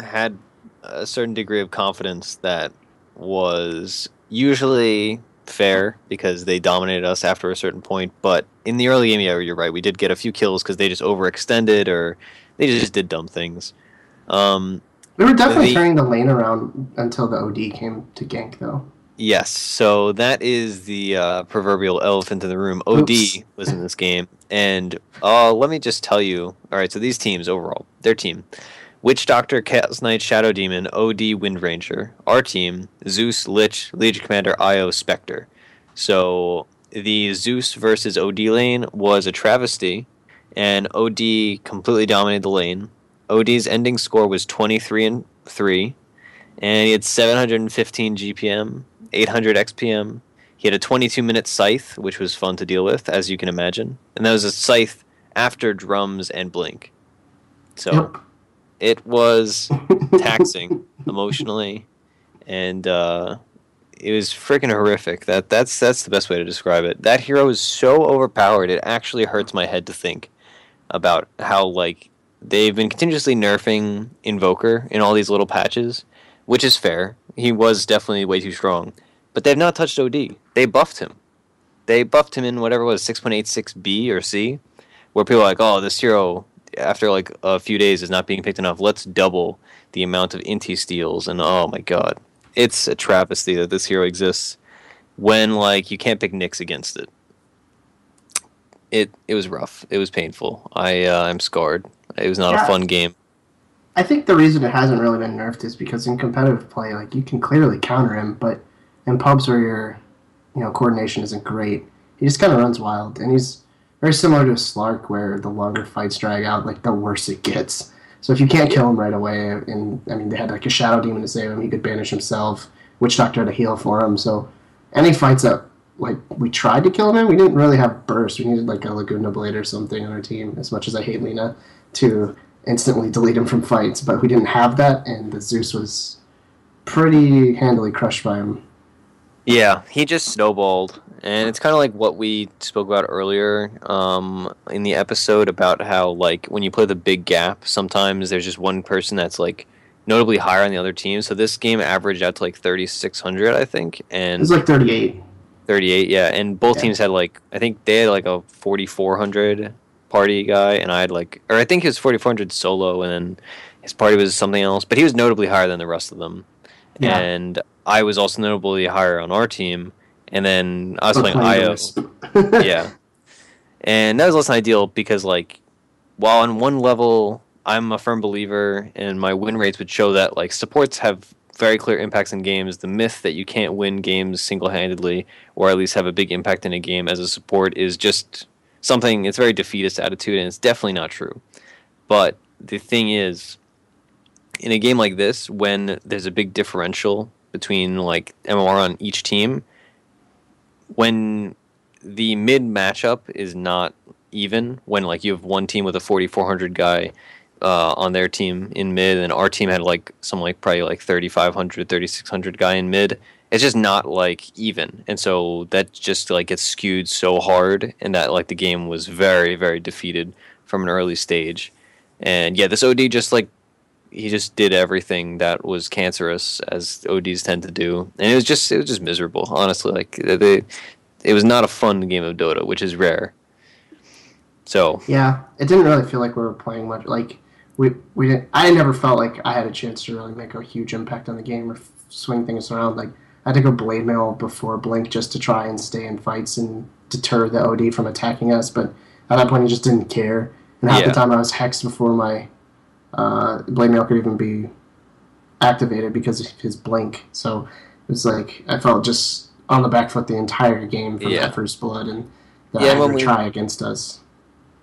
had a certain degree of confidence that was usually fair because they dominated us after a certain point. But in the early game, you're right, we did get a few kills because they just overextended or they just did dumb things. We were definitely turning the lane around until the OD came to gank, though. Yes, so that is the proverbial elephant in the room. OD was in this game, and let me just tell you. All right, so these teams overall, their team: Witch Doctor, Chaos Knight, Shadow Demon, OD, Wind Ranger. Our team: Zeus, Lich, Legion Commander, Io, Spectre. So the Zeus versus OD lane was a travesty, and OD completely dominated the lane. OD's ending score was 23-3, and he had 715 GPM. 800 XPM. He had a 22-minute scythe, which was fun to deal with, as you can imagine. And that was a scythe after drums and blink. So it was taxing emotionally, and it was freaking horrific. That's the best way to describe it. That hero is so overpowered, it actually hurts my head to think about how they've been continuously nerfing Invoker in all these little patches, which is fair. He was definitely way too strong. But they've not touched OD. They buffed him. They buffed him in whatever it was, 6.86B or C, where people are like, oh, this hero, after a few days, is not being picked enough. Let's double the amount of inti steals. And oh my god. It's a travesty that this hero exists when you can't pick Nyx against it. It was rough. It was painful. I'm scarred. It was not a fun game. I think the reason it hasn't really been nerfed is because in competitive play, you can clearly counter him, but in pubs where your coordination isn't great, he just kind of runs wild, and he's very similar to a Slark, where the longer fights drag out, the worse it gets. So if you can't kill him right away, and they had a Shadow Demon to save him, he could banish himself. Witch Doctor had a heal for him. So any fights that we tried to kill him in, we didn't really have burst. We needed a Laguna Blade or something on our team. As much as I hate Lena, to instantly delete him from fights, but we didn't have that, and the Zeus was pretty handily crushed by him. Yeah, he just snowballed, and it's kind of like what we spoke about earlier in the episode about how when you play the big gap, sometimes there's just one person that's notably higher on the other team. So this game averaged out to 3,600, I think, and it was 38. 38, yeah, and both teams had I think they had a 4,400 party guy, and I had or I think he was 4,400 solo, and then his party was something else, but he was notably higher than the rest of them. Yeah. And I was also notably higher on our team, and then I was playing Io. Yeah. And that was less than ideal because while on one level I'm a firm believer and my win rates would show that supports have very clear impacts in games. The myth that you can't win games single-handedly, or at least have a big impact in a game as a support, is just something. It's a very defeatist attitude, and it's definitely not true. But the thing is, in a game like this, when there's a big differential between like MMR on each team, when the mid matchup is not even, when like you have one team with a 4,400 guy on their team in mid, and our team had like some like probably like 3,500, 3,600 guy in mid, it's just not like even, and so that just like gets skewed so hard, and that like the game was very, very defeated from an early stage. And yeah, this OD just like, he just did everything that was cancerous, as ODs tend to do, and it was just miserable, honestly. Like it was not a fun game of Dota, which is rare. So yeah, it didn't really feel like we were playing much. Like we didn't. I never felt like I had a chance to really make a huge impact on the game or swing things around. Like I had to go blade mail before Blink just to try and stay in fights and deter the OD from attacking us. But at that point, he just didn't care. And half the time, I was hexed before my blade mail could even be activated because of his blink. So it was like I felt just on the back foot the entire game from that first blood and the try against us.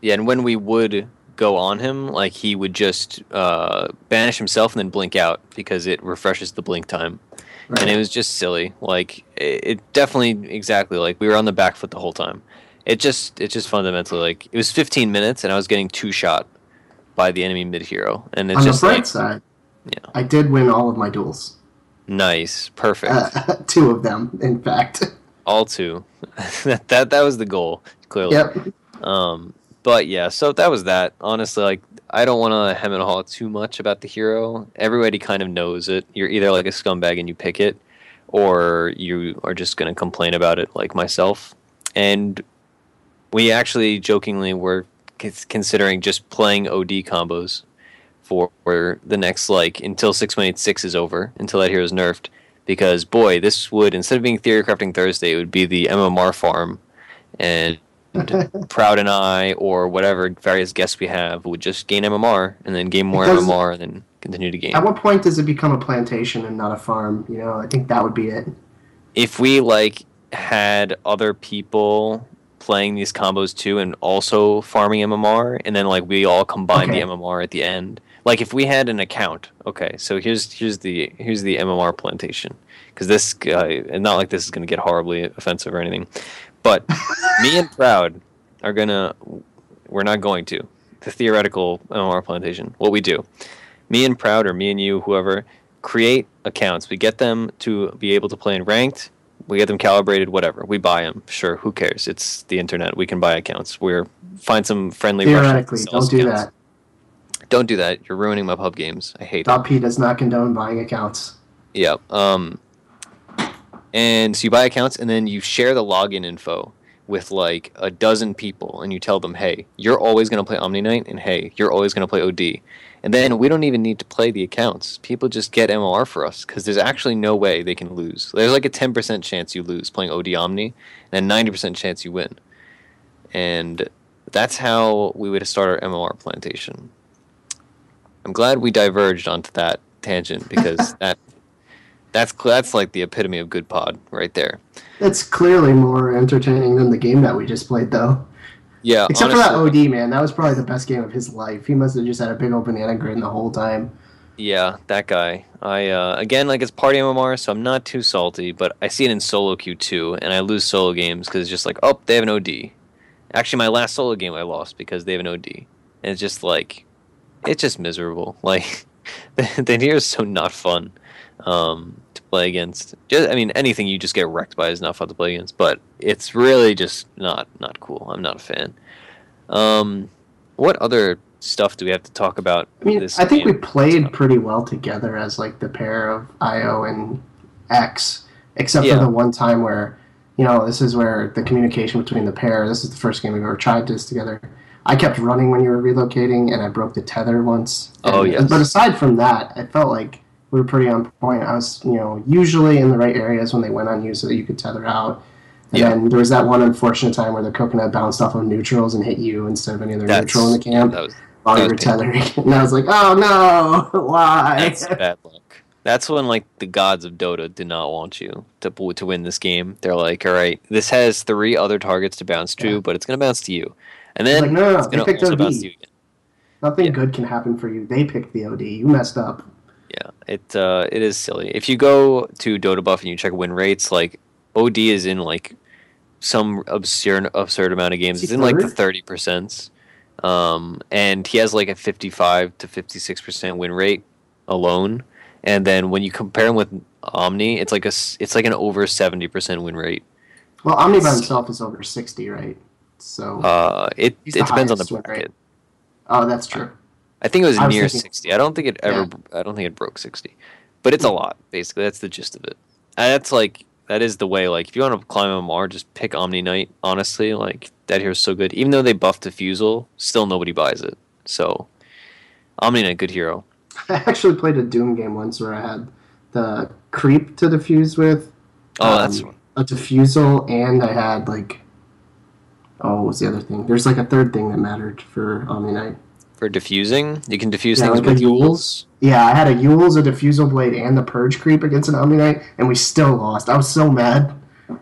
Yeah, and when we would go on him, like he would just banish himself and then blink out because it refreshes the blink time. Right. And it was just silly. Like it definitely, exactly, like we were on the back foot the whole time. It just fundamentally, like, it was 15 minutes and I was getting two-shot by the enemy mid-hero. And it's on just the bright side, I did win all of my duels. Nice. Perfect. 2 of them, in fact. All 2. that was the goal, clearly. Yep. But yeah, so that was that. Honestly, like, I don't want to hem and haw too much about the hero. Everybody kind of knows it. You're either like a scumbag and you pick it, or you are just going to complain about it like myself. And we actually jokingly were considering just playing OD combos for the next, like, until 6.86 is over, until that hero's nerfed. Because, boy, this would, instead of being Theorycrafting Thursday, it would be the MMR farm. And Proud and I, or whatever various guests we have, would just gain MMR, and then gain more MMR, and then continue to gain. At what point does it become a plantation and not a farm? You know, I think that would be it. If we, like, had other people playing these combos too and also farming MMR, and then like we all combine the MMR at the end. Like if we had an account, okay, so here's the MMR plantation, because this guy, and not like this is going to get horribly offensive or anything, but me and Proud we're not going to the theoretical MMR plantation. What we do, me and Proud, or me and you, whoever, create accounts. We get them to be able to play in ranked. We get them calibrated, whatever. We buy them. Sure, who cares? It's the internet. We can buy accounts. Find some friendly Theoretically, don't do that. Don't do that. You're ruining my pub games. I hate it. .p does not condone buying accounts. Yeah. And so you buy accounts, and then you share the login info with like a dozen people, and you tell them, hey, you're always going to play Omni Knight, and hey, you're always going to play OD. And then we don't even need to play the accounts. People just get MMR for us, because there's actually no way they can lose. There's like a 10% chance you lose playing OD Omni, and a 90% chance you win. And that's how we would start our MMR plantation. I'm glad we diverged onto that tangent, because that's like the epitome of good pod right there. It's clearly more entertaining than the game that we just played, though. Yeah, except honestly, for that OD, man. That was probably the best game of his life. He must have just had a big old banana grin the whole time. Yeah, that guy. Again, like, it's party MMR, so I'm not too salty, but I see it in solo queue too, and I lose solo games because it's just like, oh, they have an OD. Actually, my last solo game I lost because they have an OD. And it's just like, it's just miserable. Like, the Nier is so not fun to play against. I mean, anything you just get wrecked by is not fun to play against, but it's really just not cool. I'm not a fan. What other stuff do we have to talk about? I mean, I think we played pretty well together as like the pair of IO and X, except for the one time where, you know, this is where the communication between the pair, this is the first game we've ever tried this together. I kept running when you were relocating, and I broke the tether once. But aside from that, I felt like we were pretty on point. I was, you know, usually in the right areas when they went on you so that you could tether out. And then there was that one unfortunate time where the coconut bounced off of neutrals and hit you instead of any other neutral in the camp while you were tethering. And I was like, oh no, why? That's bad luck. That's when like the gods of Dota did not want you to win this game. They're like, all right, this has 3 other targets to bounce to, but it's gonna bounce to you, and It's like, then no, it's they gonna picked also bounce to OD. you again. Nothing Yeah, good can happen for you. They picked the OD. You messed up. yeah. It is silly. If you go to Dota Buff and you check win rates, like OD is in like some absurd amount of games. Is he It's in like the third? 30%. And he has like a 55 to 56% win rate alone. And then when you compare him with Omni, it's like an over 70% win rate. Well, Omni by It's himself is over 60, right? So he's the it depends on the highest win rate. bracket. Oh, that's true. I think it was I was near thinking, 60. I don't think it broke 60. But it's a lot, basically. That's the gist of it. And that is the way, like, if you want to climb MMR, just pick Omni Knight, honestly. Like, that hero's so good. Even though they buffed Diffusal, still nobody buys it. So, Omni Knight, good hero. I actually played a Doom game once where I had the creep to diffuse with, Oh, that's one. a diffusal, and I had what was the other thing? There's like a third thing that mattered for Omni Knight. For diffusing, you can diffuse Yeah, things like with a Yules. Yeah, I had a Yules, a diffusal blade, and the purge creep against an Omni Knight, and we still lost. I was so mad.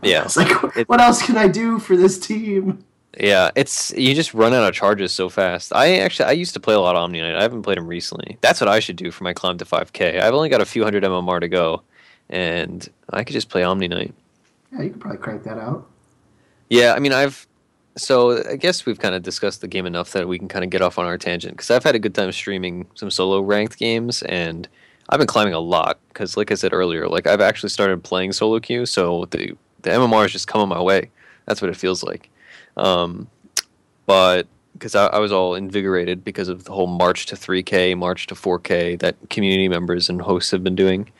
Yeah. It's like, what else can I do for this team? Yeah, you just run out of charges so fast. I used to play a lot of Omni Knight. I haven't played him recently. That's what I should do for my climb to 5K. I've only got a few hundred MMR to go, and I could just play Omni Knight. Yeah, you could probably crank that out. Yeah, I mean, so I guess we've kind of discussed the game enough that we can kind of get off on our tangent, because I've had a good time streaming some solo ranked games, and I've been climbing a lot, because like I said earlier, like I've actually started playing solo queue, so the MMR is just coming my way. That's what it feels like. But because I was all invigorated because of the whole March to 3K, March to 4K that community members and hosts have been doing.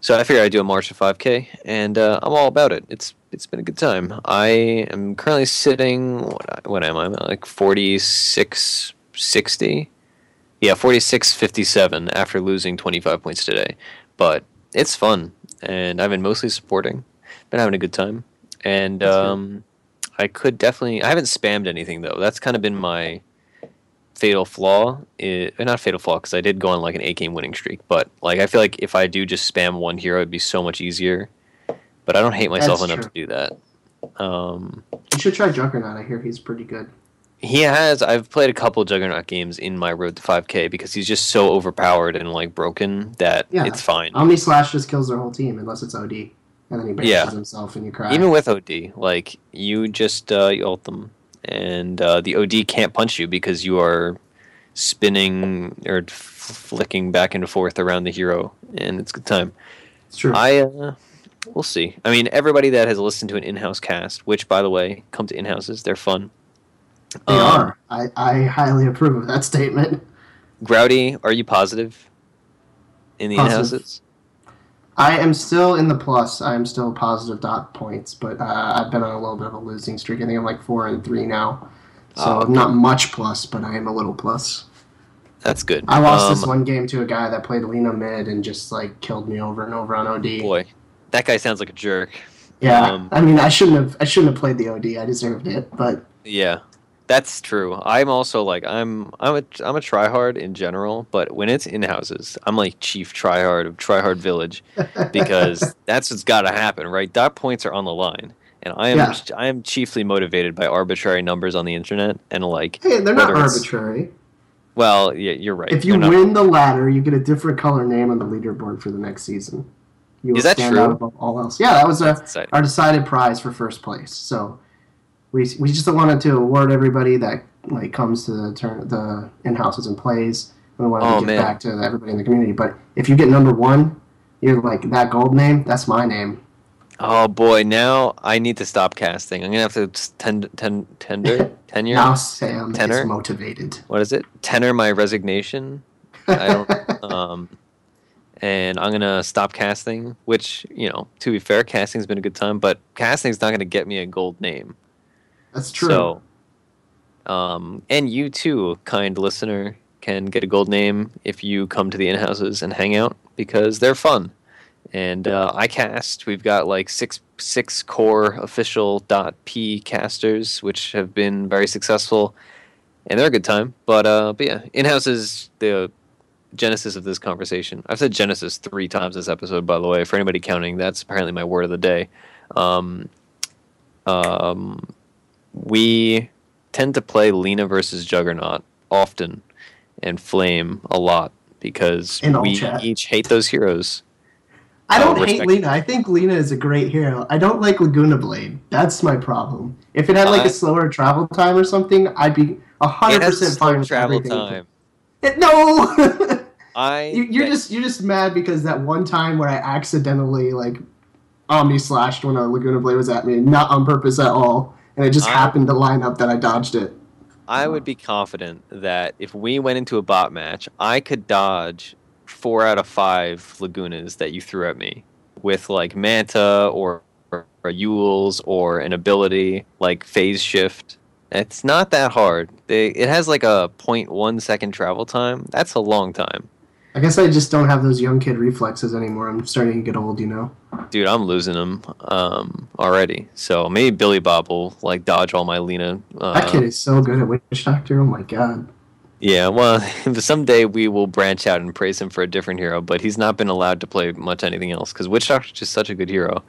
So I figured I'd do a March to 5K, and I'm all about it. It's been a good time. I am currently sitting. What am I? Like 46.60. Yeah, 46.57 after losing 25 points today. But it's fun, and I've been mostly supporting. Been having a good time, and I could definitely. I haven't spammed anything though. That's kind of been my fatal flaw. Not fatal flaw, because I did go on like an 8-game winning streak. But like I feel like if I do just spam one hero, it'd be so much easier. But I don't hate myself enough to do that. You should try Juggernaut. I hear he's pretty good. He has. I've played a couple Juggernaut games in my road to 5K because he's just so overpowered and like broken that it's fine. Omni Slash just kills their whole team unless it's OD, and then he banishes himself and you cry. Even with OD, like you just you ult them, and the OD can't punch you because you are spinning or flicking back and forth around the hero, and it's a good time. It's true. We'll see. I mean, everybody that has listened to an in-house cast, which by the way, come to in-houses, they're fun. They are. I highly approve of that statement. Grouty, are you positive in the in-houses? I am still in the plus. I am still positive dot points, but I've been on a little bit of a losing streak. I think I'm like 4-3 now. So not much plus, but I am a little plus. That's good. I lost this one game to a guy that played Lena mid and just like killed me over and over on OD. Boy, that guy sounds like a jerk. Yeah, I mean, I shouldn't have played the OD. I deserved it, but yeah, that's true. I'm also like I'm a tryhard in general, but when it's in houses, I'm like chief tryhard of Tryhard Village because that's what's got to happen, right? Dot points are on the line, and I am chiefly motivated by arbitrary numbers on the internet and like. Hey, they're not arbitrary. Well, yeah, you're right. If you win the ladder, you get a different color name on the leaderboard for the next season. You will stand out above all else. Yeah, that was our decided prize for first place. So we just wanted to award everybody that like comes to the in-houses and plays. We wanted to give back to everybody in the community. But if you get number 1, you're like that gold name. That's my name. Oh boy! Now I need to stop casting. I'm gonna have to tenure. Now Sam is motivated. What is it? Tenor my resignation. I don't. And I'm gonna stop casting. Which to be fair, casting's been a good time, but casting's not gonna get me a gold name. That's true. So, and you too, kind listener, can get a gold name if you come to the in-houses and hang out because they're fun. And I cast. We've got like six core official .p casters, which have been very successful, and they're a good time. But yeah, in-houses genesis of this conversation. I've said genesis 3 times this episode, by the way. For anybody counting, that's apparently my word of the day. We tend to play Lena versus Juggernaut often and Flame a lot because we each hate those heroes. I don't hate Lena. I think Lena is a great hero. I don't like Laguna Blade. That's my problem. If it had like a slower travel time or something, I'd be 100% fine with travel time. No. You're just mad because that one time where I accidentally like Omni slashed when a Laguna Blade was at me, not on purpose at all, and it just happened to line up that I dodged it. I would be confident that if we went into a bot match, I could dodge 4 out of 5 Lagunas that you threw at me with like Manta or Yules or an ability like Phase Shift. It's not that hard. It has like a 0.1 second travel time. That's a long time. I guess I just don't have those young kid reflexes anymore. I'm starting to get old, you know? Dude, I'm losing them already. So maybe Billy Bob will like dodge all my Lena. That kid is so good at Witch Doctor. Oh my god. Yeah, well, someday we will branch out and praise him for a different hero, but he's not been allowed to play much anything else because Witch Doctor's just such a good hero.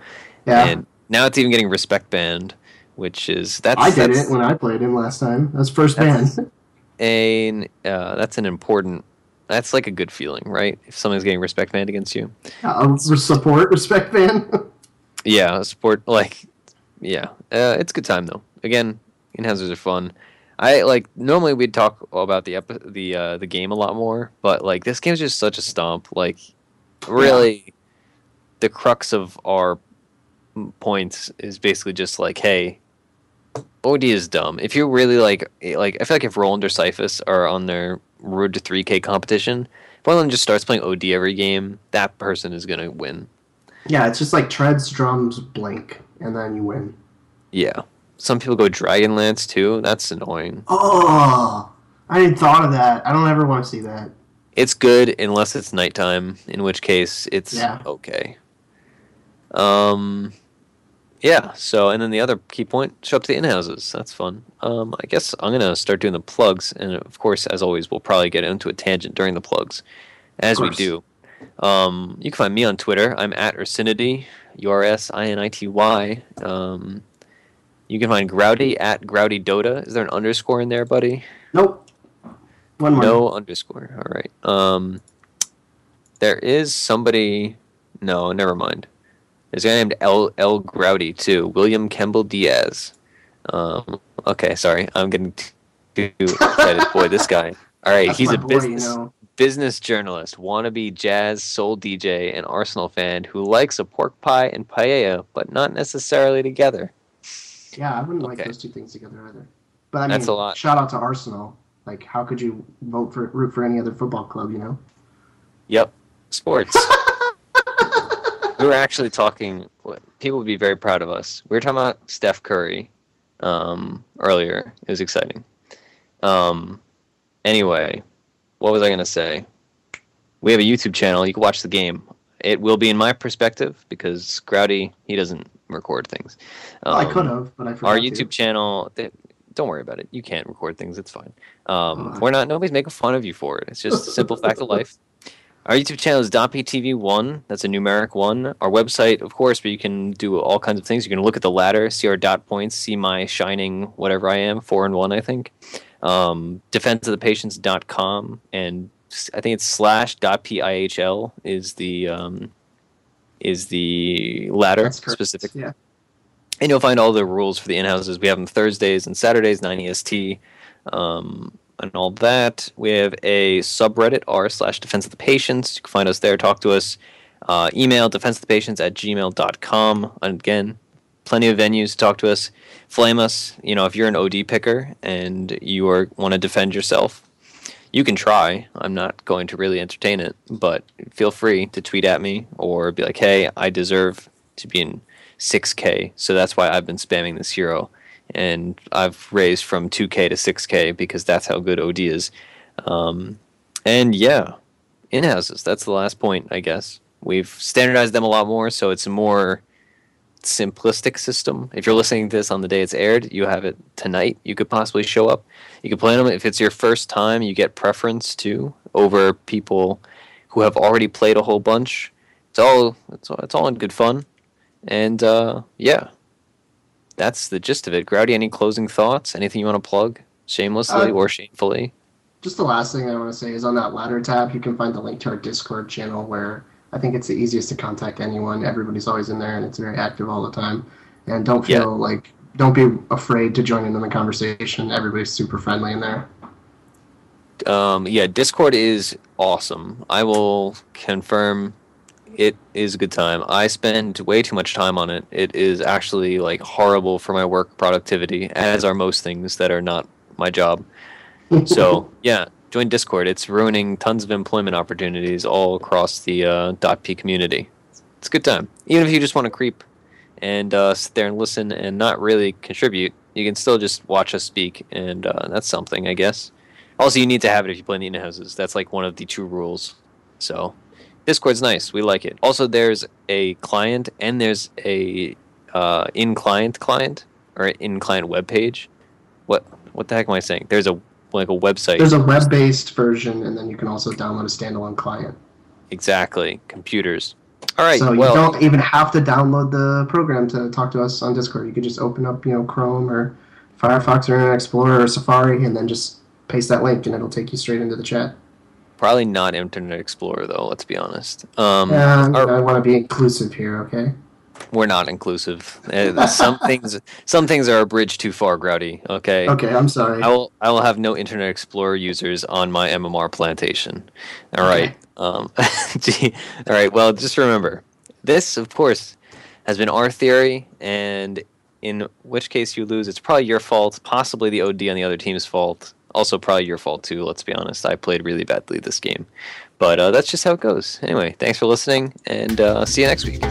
Yeah. And now it's even getting respect banned, which is I did it when I played him last time. That's first ban. That's an important. That's like a good feeling, right? If something's getting respect banned against you. Support respect ban. Yeah, support it's a good time though. Again, in-houses are fun. I like normally we'd talk about the game a lot more, but like this game's just such a stomp. Like really, the crux of our points is basically just like, hey, OD is dumb. If you really like I feel like if Roland or Cyphus are on their road to 3K competition, if one of them just starts playing OD every game, that person is gonna win. Yeah, it's just like treads, drums, blink, and then you win. Yeah. Some people go Dragonlance too. That's annoying. Oh, I didn't thought of that. I don't ever want to see that. It's good unless it's nighttime, in which case it's okay. Yeah, so, and then the other key point, show up to the in-houses. That's fun. I guess I'm going to start doing the plugs, and of course, as always, we'll probably get into a tangent during the plugs, as we do. You can find me on Twitter. I'm at Ursinity, URSINITY. You can find Grouty at Grouty Dota. Is there an underscore in there, buddy? Nope. One more. No underscore. All right. There is somebody... No, never mind. There's a guy named L. Grouty, too. William Kemble Diaz. Okay, sorry. I'm getting too excited. Boy, this guy. All right, he's a business journalist, wannabe jazz, soul DJ, and Arsenal fan who likes a pork pie and paella, but not necessarily together. Yeah, I wouldn't like those two things together either. But I mean, that's a lot. Shout out to Arsenal. Like, how could you root for any other football club, you know? Yep. Sports. We were actually talking, people would be very proud of us. We were talking about Steph Curry earlier. It was exciting. Anyway, what was I going to say? We have a YouTube channel. You can watch the game. It will be in my perspective because Grouty, he doesn't record things. I could have, but I forgot. Our YouTube channel, don't worry about it. You can't record things. It's fine. Nobody's making fun of you for it. It's just a simple fact of life. Our YouTube channel is .ptv1. That's a numeric 1. Our website, of course, where you can do all kinds of things. You can look at the ladder, see our dot points, see my shining whatever I am, 4 and 1, I think. defenseofthepatients.com, and I think it's /.pihl is the ladder specific. Yeah. And you'll find all the rules for the in-houses. We have them Thursdays and Saturdays, 9 EST, and all that. We have a subreddit, r/defenseofthepatients. You can find us there, talk to us. Email defenseofthepatients@gmail.com. And again, plenty of venues to talk to us. Flame us. You know, if you're an OD picker and you want to defend yourself, you can try. I'm not going to really entertain it, but feel free to tweet at me or be like, hey, I deserve to be in 6K, so that's why I've been spamming this hero. And I've raised from 2K to 6K because that's how good OD is. And yeah, in-houses, that's the last point, I guess. We've standardized them a lot more, so it's simplistic system. If you're listening to this on the day it's aired, you have it tonight. You could possibly show up. You could play them. If it's your first time, you get preference too over people who have already played a whole bunch. It's all in good fun. And yeah, that's the gist of it. Grouty, any closing thoughts? Anything you want to plug, shamelessly or shamefully? Just the last thing I want to say is on that ladder tab, you can find the link to our Discord channel where I think it's the easiest to contact anyone. Everybody's always in there, and it's very active all the time. And don't be afraid to join in the conversation. Everybody's super friendly in there. Yeah, Discord is awesome. I will confirm it is a good time. I spend way too much time on it. It is actually like horrible for my work productivity, as are most things that are not my job. So yeah, join Discord. It's ruining tons of employment opportunities all across the .p community. It's a good time. Even if you just want to creep and sit there and listen and not really contribute, you can still just watch us speak, and that's something, I guess. Also, you need to have it if you play in the in-houses. That's like one of the 2 rules. So Discord's nice. We like it. Also, there's a client and there's a in-client client or in-client web page. What the heck am I saying? There's a website. There's a web-based version, and then you can also download a standalone client. Exactly. Computers. All right. So you don't even have to download the program to talk to us on Discord. You could just open up, Chrome or Firefox or Internet Explorer or Safari, and then just paste that link, and it'll take you straight into the chat. Probably not Internet Explorer, though, let's be honest. I want to be inclusive here, okay? We're not inclusive. Some things are a bridge too far, Grouty, okay? Okay, I'm sorry. I will have no Internet Explorer users on my MMR plantation. All right. All right, well, just remember, this, of course, has been our theory, and in which case you lose, it's probably your fault, possibly the OD on the other team's fault. Also, probably your fault, too, let's be honest. I played really badly this game. But that's just how it goes. Anyway, thanks for listening, and see you next week.